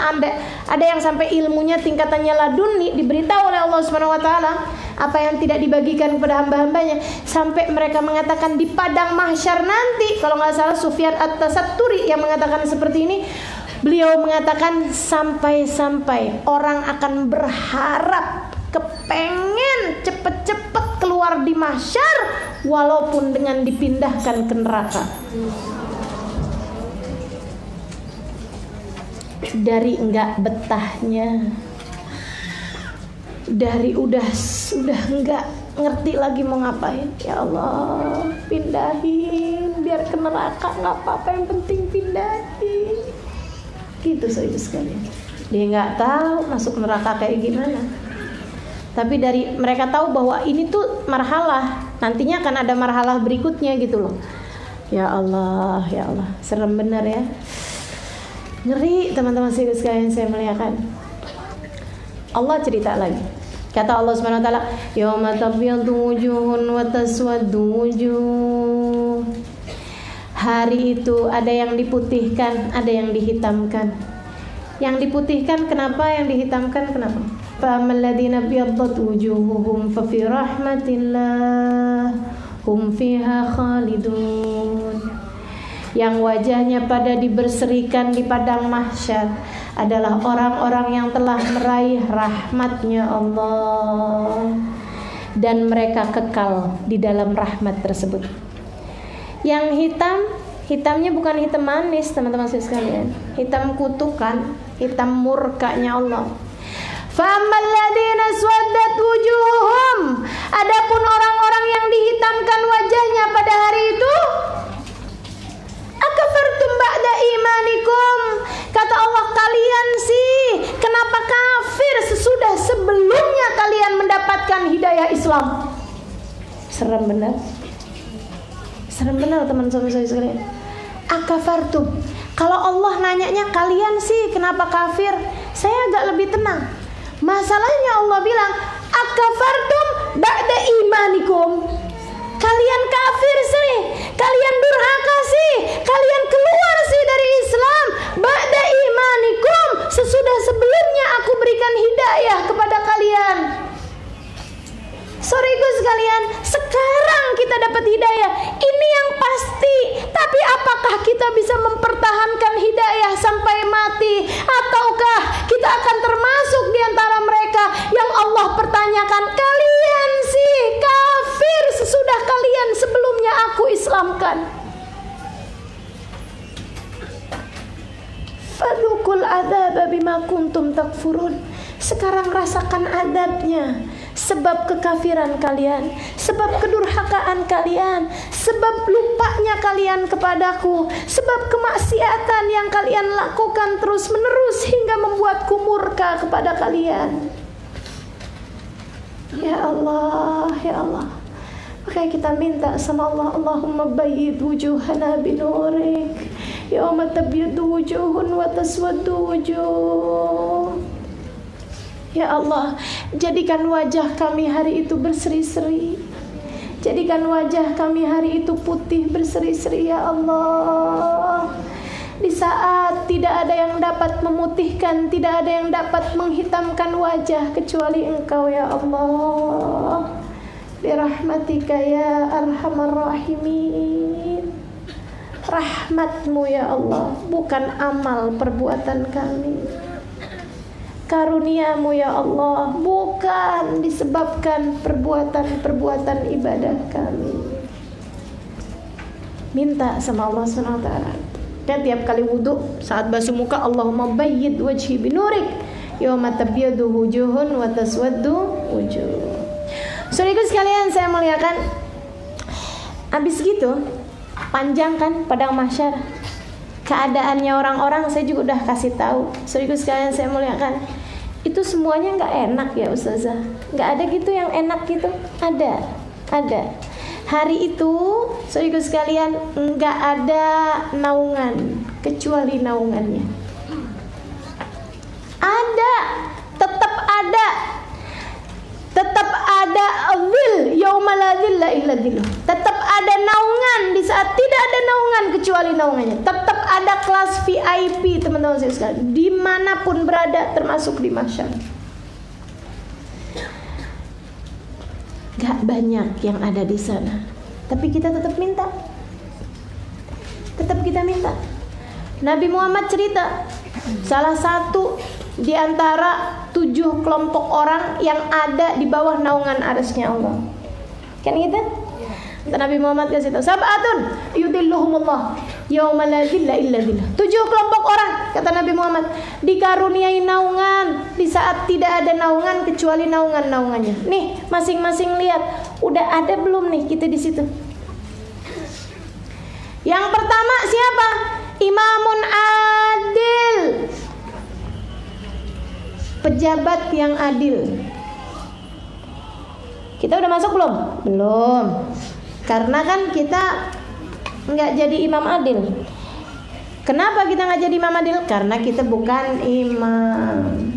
ada yang sampai ilmunya tingkatannya laduni, diberitahu oleh Allah Subhanahu wa taala apa yang tidak dibagikan kepada hamba-hambanya, sampai mereka mengatakan di padang mahsyar nanti, kalau nggak salah Sufyan At-Tasatturi yang mengatakan seperti ini. Beliau mengatakan sampai-sampai orang akan berharap, kepengen cepet-cepet keluar di mahsyar walaupun dengan dipindahkan ke neraka. Dari enggak betahnya, dari udah enggak ngerti lagi mau ngapain. Ya Allah, pindahin biar ke neraka nggak apa-apa, yang penting pindahin. Gitu saja sekalian. Dia nggak tahu masuk neraka kayak gimana. Tapi dari mereka tahu bahwa ini tuh marhalah, nantinya akan ada marhalah berikutnya gitu loh. Ya Allah, ya Allah, serem bener ya. Ngeri teman-teman sekalian saya muliakan. Allah cerita lagi. Kata Allah Subhanahu wa taala, "Yauma tabyaddu wujuhun wa taswaddu wujuh." Hari itu ada yang diputihkan, ada yang dihitamkan. Yang diputihkan kenapa? Yang dihitamkan kenapa? Famal ladzina biyaddat wujuhuhum fa fi rahmatillah hum fiha khalidun. Yang wajahnya pada diberserikan di padang mahsyar adalah orang-orang yang telah meraih rahmatnya Allah, dan mereka kekal di dalam rahmat tersebut. Yang hitamnya bukan hitam manis teman-teman sekalian, hitam kutukan, hitam murkanya Allah. Famal ladzina swaddat wujuhum, adapun orang-orang yang dihitamkan wajahnya pada hari itu, akafartum ba'da imanikum, kata Allah, kalian sih kenapa kafir sesudah sebelumnya kalian mendapatkan hidayah Islam. Serem benar. Serem benar teman-teman saya sekalian. Akafartum. Kalau Allah nanyanya kalian sih kenapa kafir, saya agak lebih tenang. Masalahnya Allah bilang akafartum ba'da imanikum. Kalian kafir sih, kalian durhaka sih, kalian keluar sih dari Islam ba'da imanikum, sesudah sebelumnya aku berikan hidayah kepada kalian. Saudaraku sekalian, sekarang kita dapat hidayah, ini yang pasti. Tapi apakah kita bisa mempertahankan hidayah sampai mati, ataukah kita akan termasuk di antara mereka yang Allah pertanyakan, kalian sih kafir sesudah kalian sebelumnya aku Islamkan. Fadzuqul adzaba bima kuntum takfurun. Sekarang rasakan adabnya, sebab kekafiran kalian, sebab kedurhakaan kalian, sebab lupanya kalian kepadaku, sebab kemaksiatan yang kalian lakukan terus menerus hingga membuatku murka kepada kalian. Ya Allah, ya Allah. Makanya kita minta sama Allah, Allahumma bayyid wujuhana binurik yauma tabyaddu wujuhun wa taswaddu wujuh. Ya Allah, jadikan wajah kami hari itu berseri-seri. Jadikan wajah kami hari itu putih berseri-seri, ya Allah. Di saat tidak ada yang dapat memutihkan, tidak ada yang dapat menghitamkan wajah kecuali Engkau, ya Allah. Birahmatika ya arhamar rahimin. Rahmatmu ya Allah, bukan amal perbuatan kami. Karuniamu ya Allah, bukan disebabkan perbuatan-perbuatan ibadah kami. Minta sama Allah SWT. Dan tiap kali wudu, saat basuh muka, Allahumma bayyid wajhi binurik yauma tabyaddu wujuhun wa taswaddu wujuh. Saudaraku sekalian, saya muliakan. Habis gitu, panjang kan padang mahsyar. Keadaannya orang-orang saya juga udah kasih tahu. Saudaraku sekalian, saya muliakan. Itu semuanya nggak enak ya Ustazah. Nggak ada gitu yang enak gitu. Ada. Hari itu, saudaraku sekalian, nggak ada naungan kecuali naungannya. Ada, tetap ada. Tetap ada dhil yauma la dhilla illa dhilluh. Tetap ada naungan di saat tidak ada naungan kecuali naungannya. Tetap ada kelas VIP, teman-teman saya sekalian, dimanapun berada, termasuk di mahsyar. Gak banyak yang ada di sana, tapi kita tetap minta. Tetap kita minta. Nabi Muhammad cerita, salah satu di antara 7 kelompok orang yang ada di bawah naungan arsy-Nya Allah. Kan gitu? Nabi Muhammad kasih tahu, sab'atun yudhilluhumullah yauma la dhilla illa dhilluh. 7 kelompok orang, kata Nabi Muhammad, dikaruniai naungan di saat tidak ada naungan kecuali naungannya. Nih, masing-masing lihat, udah ada belum nih kita di situ? Yang pertama siapa? Imamun adil. Pejabat yang adil. Kita udah masuk belum? Belum. Karena kan kita nggak jadi imam adil. Kenapa kita nggak jadi imam adil? Karena kita bukan imam.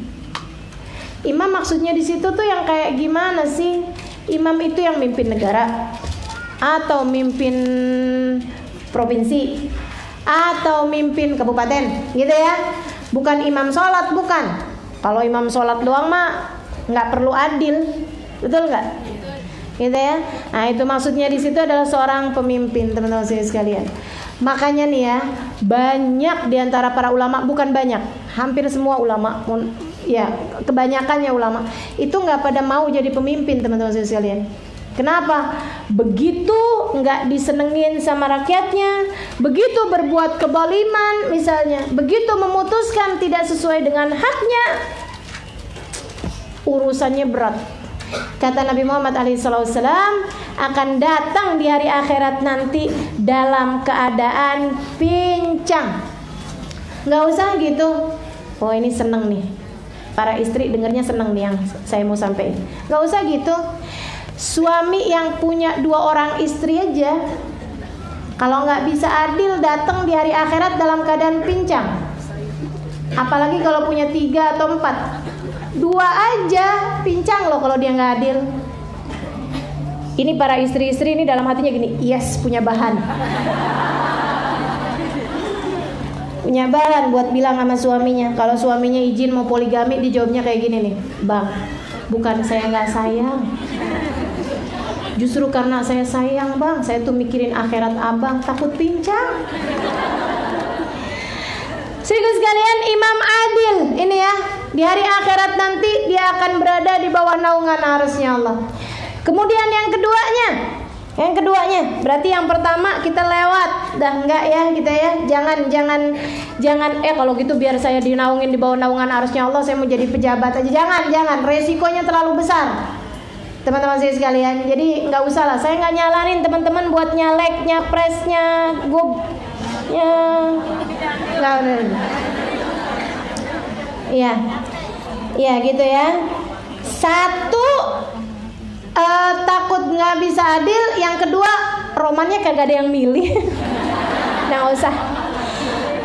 Imam maksudnya di situ tuh yang kayak gimana sih? Imam itu yang mimpin negara, atau mimpin provinsi, atau mimpin kabupaten, gitu ya. Bukan imam sholat, bukan. Kalau imam sholat doang mah nggak perlu adil, betul nggak? Gitu ya. Nah itu maksudnya di situ adalah seorang pemimpin, teman-teman sekalian. Makanya nih ya, banyak di antara para ulama, bukan banyak, hampir semua ulama, ya kebanyakannya ulama itu nggak pada mau jadi pemimpin, teman-teman sekalian. Kenapa? Begitu nggak disenengin sama rakyatnya, begitu berbuat kezaliman misalnya, begitu memutuskan tidak sesuai dengan haknya, urusannya berat. Kata Nabi Muhammad SAW, akan datang di hari akhirat nanti dalam keadaan pincang. Nggak usah gitu. Oh ini seneng nih, para istri dengarnya seneng nih yang saya mau sampaikan. Nggak usah gitu. Suami yang punya 2 orang istri aja, kalau nggak bisa adil, datang di hari akhirat dalam keadaan pincang. Apalagi kalau punya 3 atau 4, 2 aja pincang loh kalau dia nggak adil. Ini para istri-istri ini dalam hatinya gini, yes, punya bahan. Punya bahan buat bilang sama suaminya. Kalau suaminya izin mau poligami, dijawabnya kayak gini nih, bang, bukan saya nggak sayang, justru karena saya sayang bang, saya tuh mikirin akhirat abang, takut pincang. Saudara sekalian, imam adil ini ya, di hari akhirat nanti dia akan berada di bawah naungan arsy-Nya Allah. Kemudian yang keduanya, Yang keduanya, berarti yang pertama kita lewat, dah enggak ya kita ya. Jangan kalau gitu biar saya dinaungin di bawah naungan arusnya Allah, saya mau jadi pejabat aja. Jangan, resikonya terlalu besar. Teman-teman saya sekalian, jadi nggak usah lah. Saya nggak nyalanin teman-teman buat nyalek, nyapresnya, nggak udah. Iya gitu ya. Satu, takut nggak bisa adil. Yang kedua, romannya kagak ada yang milih. Nggak usah.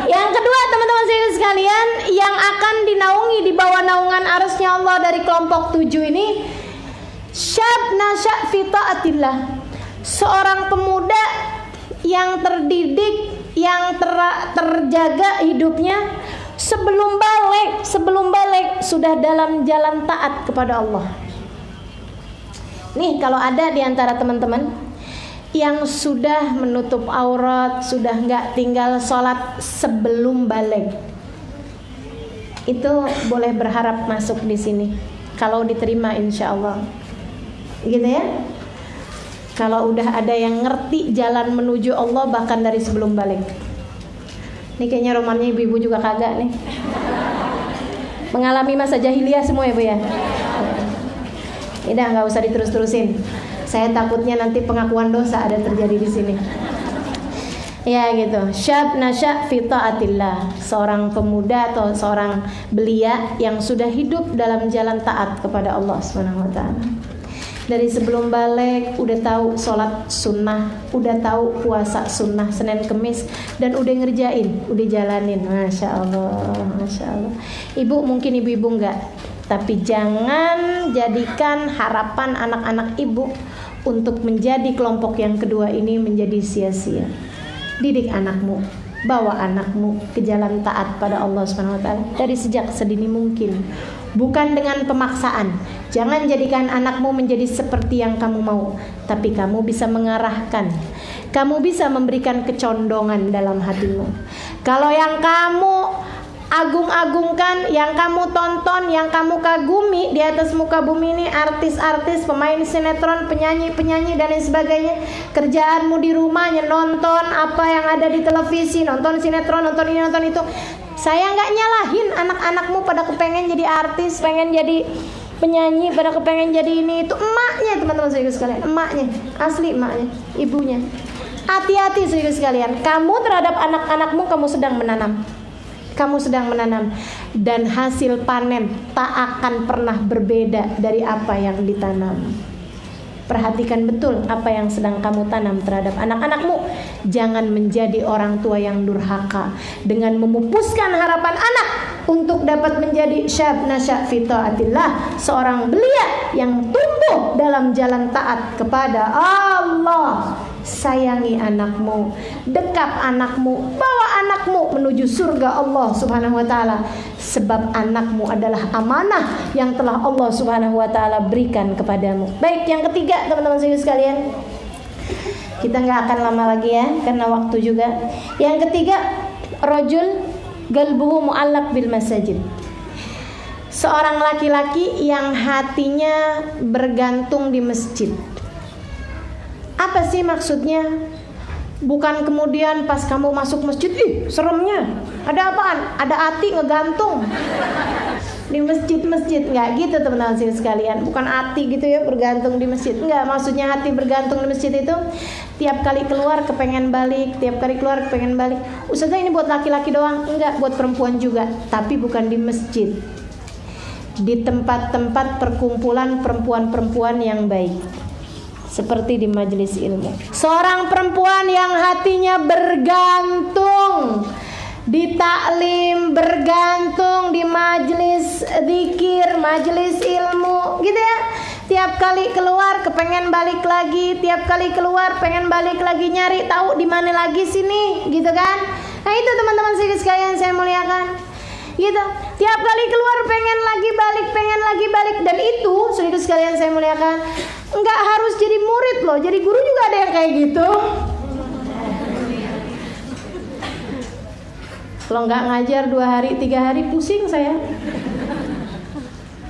Yang kedua, teman-teman saya sekalian, yang akan dinaungi di bawah naungan arusnya Allah dari kelompok 7 ini, syab nasya fi taatillah. Seorang pemuda yang terdidik, yang terjaga hidupnya sebelum balik sudah dalam jalan taat kepada Allah. Nih, kalau ada di antara teman-teman yang sudah menutup aurat, sudah nggak tinggal sholat sebelum balik, itu boleh berharap masuk di sini kalau diterima insya Allah, gitu ya. Kalau udah ada yang ngerti jalan menuju Allah bahkan dari sebelum balik. Ini kayaknya romannya ibu-ibu juga kagak nih. Mengalami masa jahiliyah semua ya Bu ya. Udah nggak usah diterus-terusin. Saya takutnya nanti pengakuan dosa ada terjadi di sini. Ya gitu. Syab nasya fi taatillah. Seorang pemuda atau seorang belia yang sudah hidup dalam jalan taat kepada Allah Subhanahu wa taala. Dari sebelum balik udah tahu sholat sunnah, udah tahu puasa sunnah Senin Kemis, dan udah ngerjain, udah jalanin. Masya Allah, Masya Allah. Ibu mungkin ibu-ibu enggak, tapi jangan jadikan harapan anak-anak ibu untuk menjadi kelompok yang kedua ini menjadi sia-sia. Didik anakmu, bawa anakmu ke jalan taat pada Allah Subhanahu wa taala dari sejak sedini mungkin. Bukan dengan pemaksaan. Jangan jadikan anakmu menjadi seperti yang kamu mau, tapi kamu bisa mengarahkan. Kamu bisa memberikan kecondongan dalam hatimu. Kalau yang kamu agung-agungkan, yang kamu tonton, yang kamu kagumi di atas muka bumi ini artis-artis, pemain sinetron, penyanyi-penyanyi dan lain sebagainya. Kerjaanmu di rumahnya nonton apa yang ada di televisi, nonton sinetron, nonton ini, nonton itu. Saya nggak nyalahin anak-anakmu pada kepengen jadi artis, pengen jadi penyanyi, pada kepengen jadi ini itu. Emaknya teman-teman saya sekalian, emaknya, asli emaknya, ibunya. Hati-hati saudara sekalian, kamu terhadap anak-anakmu kamu sedang menanam. Kamu sedang menanam, dan hasil panen tak akan pernah berbeda dari apa yang ditanam. Perhatikan betul apa yang sedang kamu tanam terhadap anak-anakmu. Jangan menjadi orang tua yang durhaka dengan memupuskan harapan anak untuk dapat menjadi syab nasya fi taatillah, seorang belia yang tumbuh dalam jalan taat kepada Allah. Sayangi anakmu, dekap anakmu, bawa anakmu menuju surga Allah Subhanahu wa taala, sebab anakmu adalah amanah yang telah Allah Subhanahu wa taala berikan kepadamu. Baik, yang ketiga teman-teman sekalian, kita nggak akan lama lagi ya karena waktu juga. Yang ketiga, rajul galbuhu mu'allaq bil masajid. Seorang laki-laki yang hatinya bergantung di masjid. Apa sih maksudnya? Bukan kemudian pas kamu masuk masjid, seremnya. Ada apaan? Ada hati ngegantung di masjid-masjid. Enggak gitu teman-teman sekalian. Bukan hati gitu ya bergantung di masjid. Enggak, maksudnya hati bergantung di masjid itu tiap kali keluar kepengen balik, tiap kali keluar kepengen balik. Ustazah ini buat laki-laki doang? Enggak, buat perempuan juga. Tapi bukan di masjid. Di tempat-tempat perkumpulan perempuan-perempuan yang baik, seperti di majelis ilmu. Seorang perempuan yang hatinya bergantung di taklim, bergantung di majelis zikir, majelis ilmu, gitu ya. Tiap kali keluar kepengen balik lagi, tiap kali keluar pengen balik lagi, nyari tahu di mana lagi sini, gitu kan? Nah itu teman-teman sekalian saya muliakan. Gitu. Tiap kali keluar pengen lagi balik, dan itu saudara sekalian saya muliakan, enggak harus jadi murid loh, jadi guru juga ada yang kayak gitu. Kalau enggak ngajar 2 hari 3 hari pusing saya.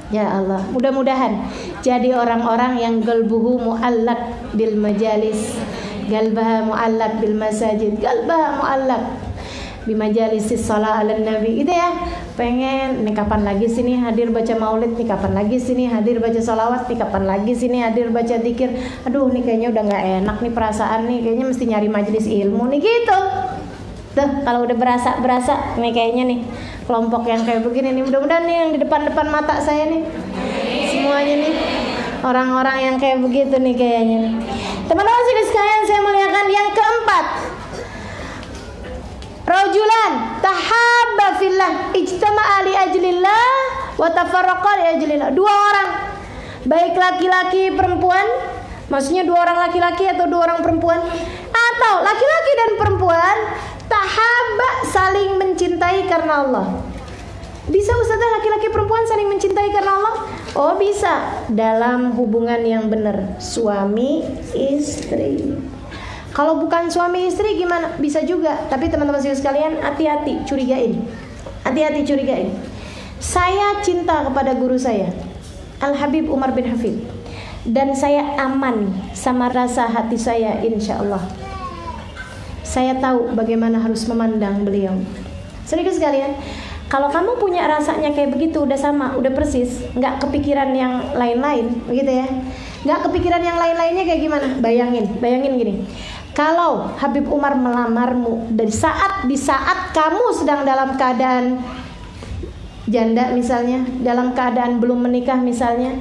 Ya Allah, mudah-mudahan jadi orang-orang yang qalbuhu mu'allaq bil majalis, qalbaha mu'allaq bil masajid, qalbaha mu'allaq bi majalisis shalah ala nabi. Gitu ya. Pengen nih kapan lagi sini hadir baca maulid, nih kapan lagi sini hadir baca salawat, nih kapan lagi sini hadir baca zikir. Aduh, nih kayaknya udah enggak enak nih perasaan nih, kayaknya mesti nyari majelis ilmu nih gitu. Tuh, kalau udah berasa nih kayaknya nih kelompok yang kayak begini nih, mudah-mudahan nih yang di depan mata saya nih semuanya nih orang-orang yang kayak begitu nih kayaknya nih. Teman-teman sekalian, saya muliakan yang keempat, rajulan tahabba fillah ijtama'a li ajlillah wa tafarraqa li ajlillah. Dua orang, baik laki-laki perempuan, maksudnya dua orang laki-laki atau dua orang perempuan, atau laki-laki dan perempuan tahabba, saling mencintai karena Allah. Bisa Ustazah laki-laki perempuan saling mencintai karena Allah? Oh bisa, dalam hubungan yang benar, suami istri. Kalau bukan suami istri gimana? Bisa juga. Tapi teman-teman sekalian, hati-hati curigain. Hati-hati curigain. Saya cinta kepada guru saya, Al Habib Umar bin Hafid, dan saya aman sama rasa hati saya, insya Allah. Saya tahu bagaimana harus memandang beliau. Saudara sekalian, kalau kamu punya rasanya kayak begitu, udah sama, udah persis, nggak kepikiran yang lain-lain, begitu ya? Nggak kepikiran yang lain-lainnya kayak gimana? Bayangin gini. Kalau Habib Umar melamarmu di saat kamu sedang dalam keadaan janda misalnya, dalam keadaan belum menikah misalnya,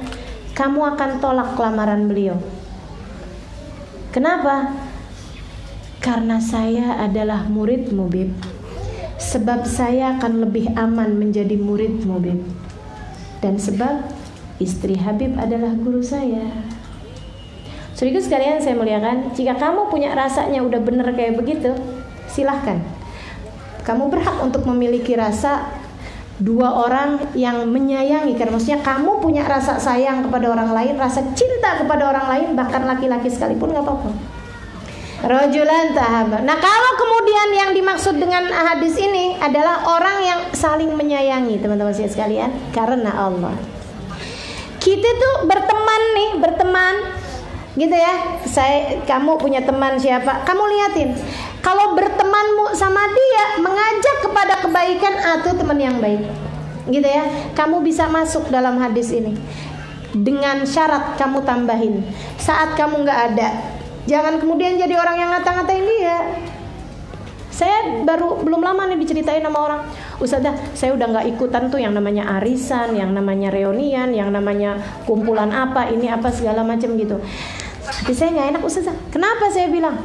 kamu akan tolak lamaran beliau. Kenapa? Karena saya adalah muridmu, Bib. Sebab saya akan lebih aman menjadi muridmu, Bib. Dan sebab istri Habib adalah guru saya. Saudara sekalian saya muliakan, jika kamu punya rasanya udah bener kayak begitu, silahkan. Kamu berhak untuk memiliki rasa dua orang yang menyayangi. Karena maksudnya kamu punya rasa sayang kepada orang lain, rasa cinta kepada orang lain, bahkan laki-laki sekalipun gak apa-apa. Rajulan tahabba. Nah, kalau kemudian yang dimaksud dengan hadis ini adalah orang yang saling menyayangi, teman-teman sekalian, karena Allah. Kita tuh berteman, gitu ya. Kamu punya teman siapa? Kamu liatin. Kalau bertemanmu sama dia mengajak kepada kebaikan, atau teman yang baik, gitu ya. Kamu bisa masuk dalam hadis ini. Dengan syarat kamu tambahin, saat kamu nggak ada, jangan kemudian jadi orang yang ngata-ngatain dia. Saya belum lama nih diceritain sama orang, Ustazah, saya udah nggak ikutan tuh yang namanya arisan, yang namanya reunian, yang namanya kumpulan apa, ini apa segala macam gitu. Tapi saya nggak enak, Ustazah. Kenapa? Saya bilang,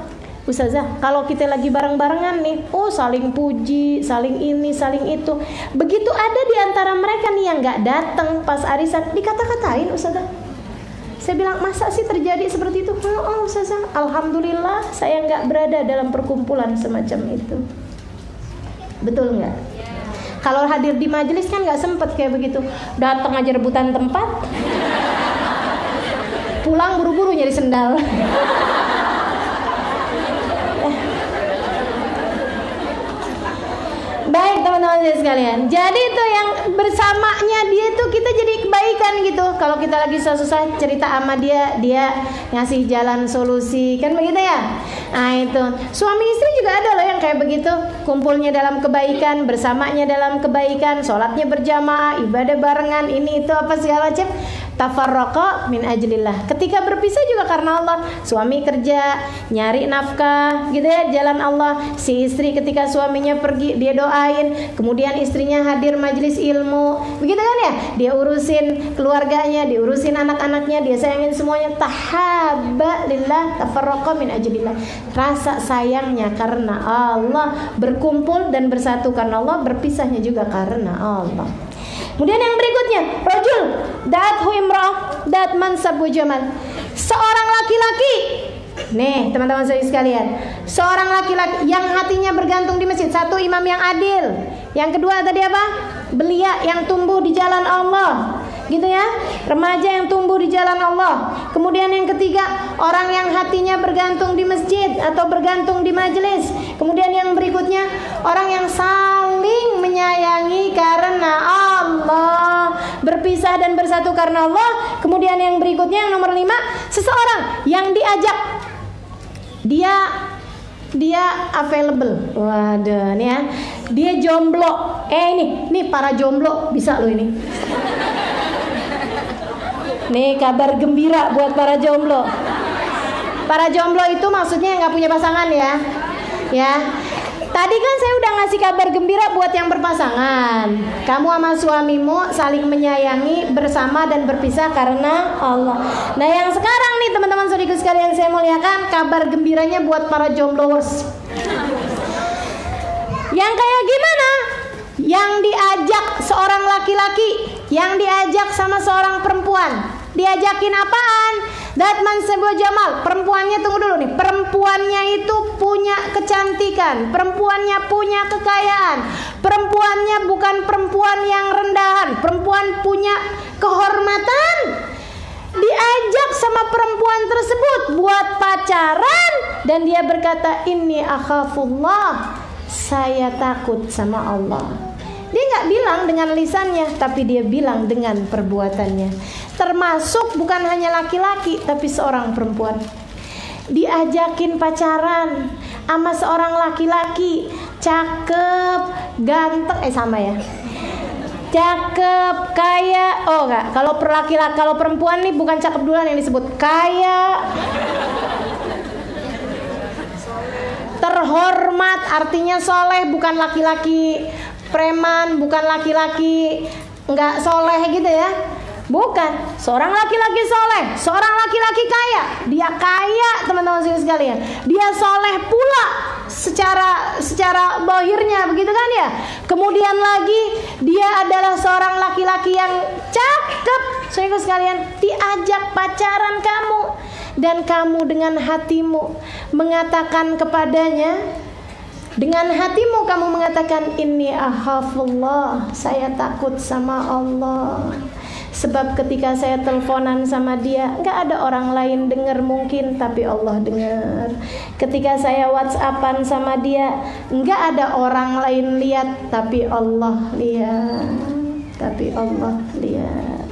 Ustazah, kalau kita lagi bareng-barengan nih, saling puji, saling ini, saling itu. Begitu ada di antara mereka nih yang nggak datang pas arisan, dikata-katain, Ustazah. Saya bilang, masa sih terjadi seperti itu? Oh, Ustazah, alhamdulillah saya nggak berada dalam perkumpulan semacam itu. Betul nggak? Kalau hadir di majelis kan nggak sempet kayak begitu. Datang aja rebutan tempat, pulang buru-buru nyari sendal. Baik teman-teman sekalian, jadi itu yang bersamanya dia itu kita jadi kebaikan gitu. Kalau kita lagi susah-susah cerita sama dia, dia ngasih jalan solusi, kan begitu ya. Nah itu, suami istri juga ada loh yang kayak begitu, kumpulnya dalam kebaikan, bersamanya dalam kebaikan, sholatnya berjamaah, ibadah barengan, ini itu apa segala macam. Tafarraqa min ajlillah. Ketika berpisah juga karena Allah. Suami kerja, nyari nafkah, gitu ya, jalan Allah. Si istri ketika suaminya pergi, dia doain. Kemudian istrinya hadir majelis ilmu, begitu kan ya? Dia urusin keluarganya, dia urusin anak-anaknya, dia sayangin semuanya. Tahabba lillah, tafarraqa min ajlillah. Rasa sayangnya karena Allah, berkumpul dan bersatu karena Allah, berpisahnya juga karena Allah. Kemudian yang berikutnya, rajul da'athu imra'ah dat mansab wa jamal. Seorang laki-laki. Nih, teman-teman sekalian, seorang laki-laki yang hatinya bergantung di masjid. Satu, imam yang adil. Yang kedua tadi apa? Belia yang tumbuh di jalan Allah. Gitu ya, remaja yang tumbuh di jalan Allah. Kemudian yang ketiga, orang yang hatinya bergantung di masjid atau bergantung di majelis. Kemudian yang berikutnya, orang yang saling menyayangi karena Allah. berpisah dan bersatu karena Allah. Kemudian yang berikutnya, yang nomor 5, seseorang yang diajak, dia available. Waduh, nih ya. Dia jomblo. Ini para jomblo bisa loh ini. Nih kabar gembira buat para jomblo. Para jomblo itu maksudnya yang nggak punya pasangan ya. Ya. Tadi kan saya udah ngasih kabar gembira buat yang berpasangan. Kamu sama suamimu saling menyayangi, bersama dan berpisah karena Allah. Nah, yang sekarang nih teman-teman saudaraku sekalian saya muliakan, kabar gembiranya buat para jombloers. Yang kayak gimana? Yang diajak seorang laki-laki, yang diajak sama seorang perempuan. Diajakin apaan? Datman sebuah jamal. Perempuannya, tunggu dulu nih. Perempuannya itu punya kecantikan, perempuannya punya kekayaan, perempuannya bukan perempuan yang rendahan, perempuan punya kehormatan. Diajak sama perempuan tersebut buat pacaran, dan dia berkata, inni akhafullah, saya takut sama Allah. Dia nggak bilang dengan lisannya, tapi dia bilang dengan perbuatannya. Termasuk bukan hanya laki-laki, tapi seorang perempuan. Diajakin pacaran sama seorang laki-laki, cakep, ganteng, sama ya. Cakep, kaya, enggak. Kalau perempuan nih bukan cakep duluan yang disebut, kaya, terhormat, artinya soleh, bukan laki-laki preman, bukan laki-laki nggak soleh gitu ya. Bukan, seorang laki-laki soleh, seorang laki-laki kaya. Dia kaya teman-teman sekalian. Dia soleh pula secara zahirnya, begitu kan ya. Kemudian lagi dia adalah seorang laki-laki yang cakep. Saudara sekalian, diajak pacaran kamu, dan kamu dengan hatimu mengatakan kepadanya, dengan hatimu kamu mengatakan, inni akhafullah, saya takut sama Allah. Sebab ketika saya teleponan sama dia, gak ada orang lain dengar mungkin, tapi Allah dengar. Ketika saya whatsappan sama dia, gak ada orang lain lihat, tapi Allah lihat. Tapi Allah lihat.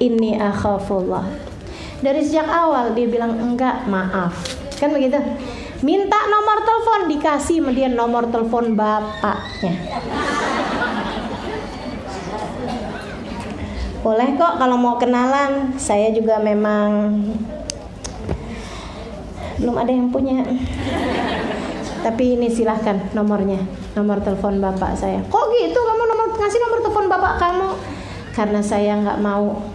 Inni akhafullah. Dari sejak awal dia bilang enggak, maaf. Kan begitu? Minta nomor telepon, dikasih sama dia nomor telepon bapaknya. Boleh kok kalau mau kenalan, saya juga memang belum ada yang punya. Tapi ini silahkan nomornya, nomor telepon bapak saya. Kok gitu kamu ngasih nomor telepon bapak kamu? Karena saya nggak mau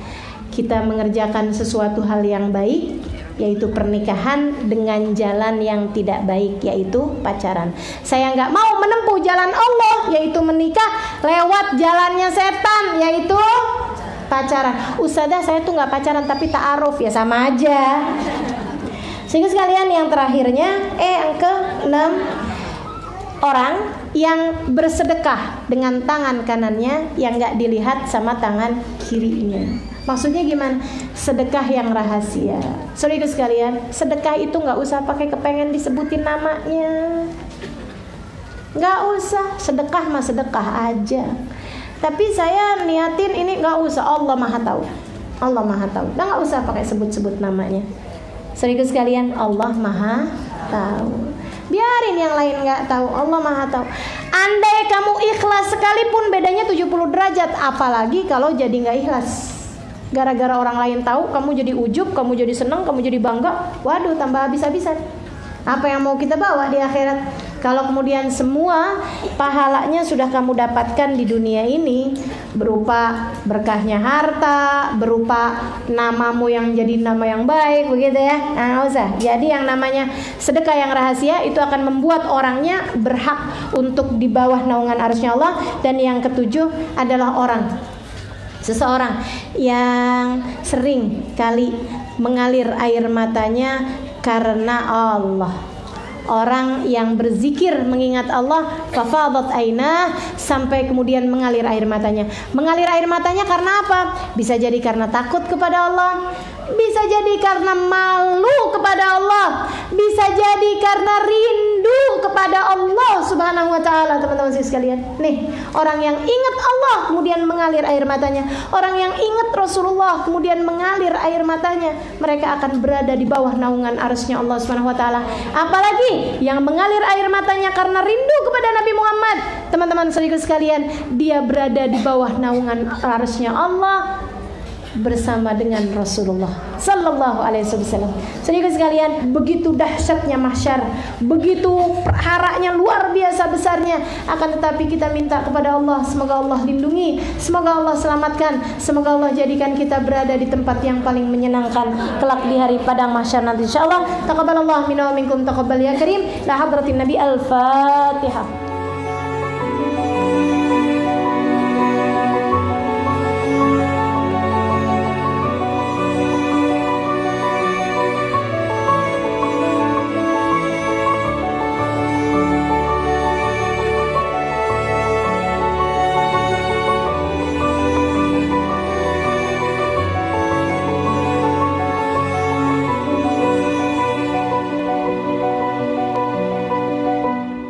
kita mengerjakan sesuatu hal yang baik, yaitu pernikahan, dengan jalan yang tidak baik, yaitu pacaran. Saya nggak mau menempuh jalan Allah, yaitu menikah, lewat jalannya setan, yaitu pacaran. Ustazah, saya tuh nggak pacaran tapi ta'aruf, ya sama aja. Sehingga sekalian, yang terakhirnya yang ke-6, orang yang bersedekah dengan tangan kanannya yang nggak dilihat sama tangan kirinya. Maksudnya gimana? Sedekah yang rahasia. Saudara sekalian, sedekah itu nggak usah pakai kepengen disebutin namanya. Nggak usah, sedekah mah sedekah aja. Tapi saya niatin ini, nggak usah, Allah maha tahu. Allah maha tahu. Udah nggak usah pakai sebut-sebut namanya. Saudara sekalian, Allah maha tahu. Biarin yang lain nggak tahu, Allah maha tahu. Andai kamu ikhlas sekalipun bedanya 70 derajat, apalagi kalau jadi nggak ikhlas. Gara-gara orang lain tahu, kamu jadi ujub, kamu jadi senang, kamu jadi bangga. Waduh, tambah habis-habisan. Apa yang mau kita bawa di akhirat? Kalau kemudian semua pahalanya sudah kamu dapatkan di dunia ini, berupa berkahnya harta, berupa namamu yang jadi nama yang baik, begitu ya. Nah, nggak usah. Jadi yang namanya sedekah yang rahasia itu akan membuat orangnya berhak untuk di bawah naungan arsy Allah. Dan yang ketujuh adalah seseorang yang sering kali mengalir air matanya karena Allah. Orang yang berzikir mengingat Allah, fafadat ainah, sampai kemudian mengalir air matanya. Mengalir air matanya karena apa? Bisa jadi karena takut kepada Allah, bisa jadi karena malu kepada Allah, bisa jadi karena rindu rindu kepada Allah Subhanahu wa taala, teman-teman sekalian. Nih, orang yang ingat Allah kemudian mengalir air matanya, orang yang ingat Rasulullah kemudian mengalir air matanya, mereka akan berada di bawah naungan arsy-Nya Allah Subhanahu wa taala. Apalagi yang mengalir air matanya karena rindu kepada Nabi Muhammad, teman-teman sekalian, dia berada di bawah naungan arsy-Nya Allah bersama dengan Rasulullah sallallahu alaihi wasallam. Saudara sekalian, begitu dahsyatnya mahsyar, begitu haraknya luar biasa besarnya. Akan tetapi kita minta kepada Allah, semoga Allah lindungi, semoga Allah selamatkan, semoga Allah jadikan kita berada di tempat yang paling menyenangkan kelak di hari padang mahsyar nanti insyaallah. Taqabbalallahu minna wa minkum taqabbal ya karim. La hadratin nabi al-Fatihah.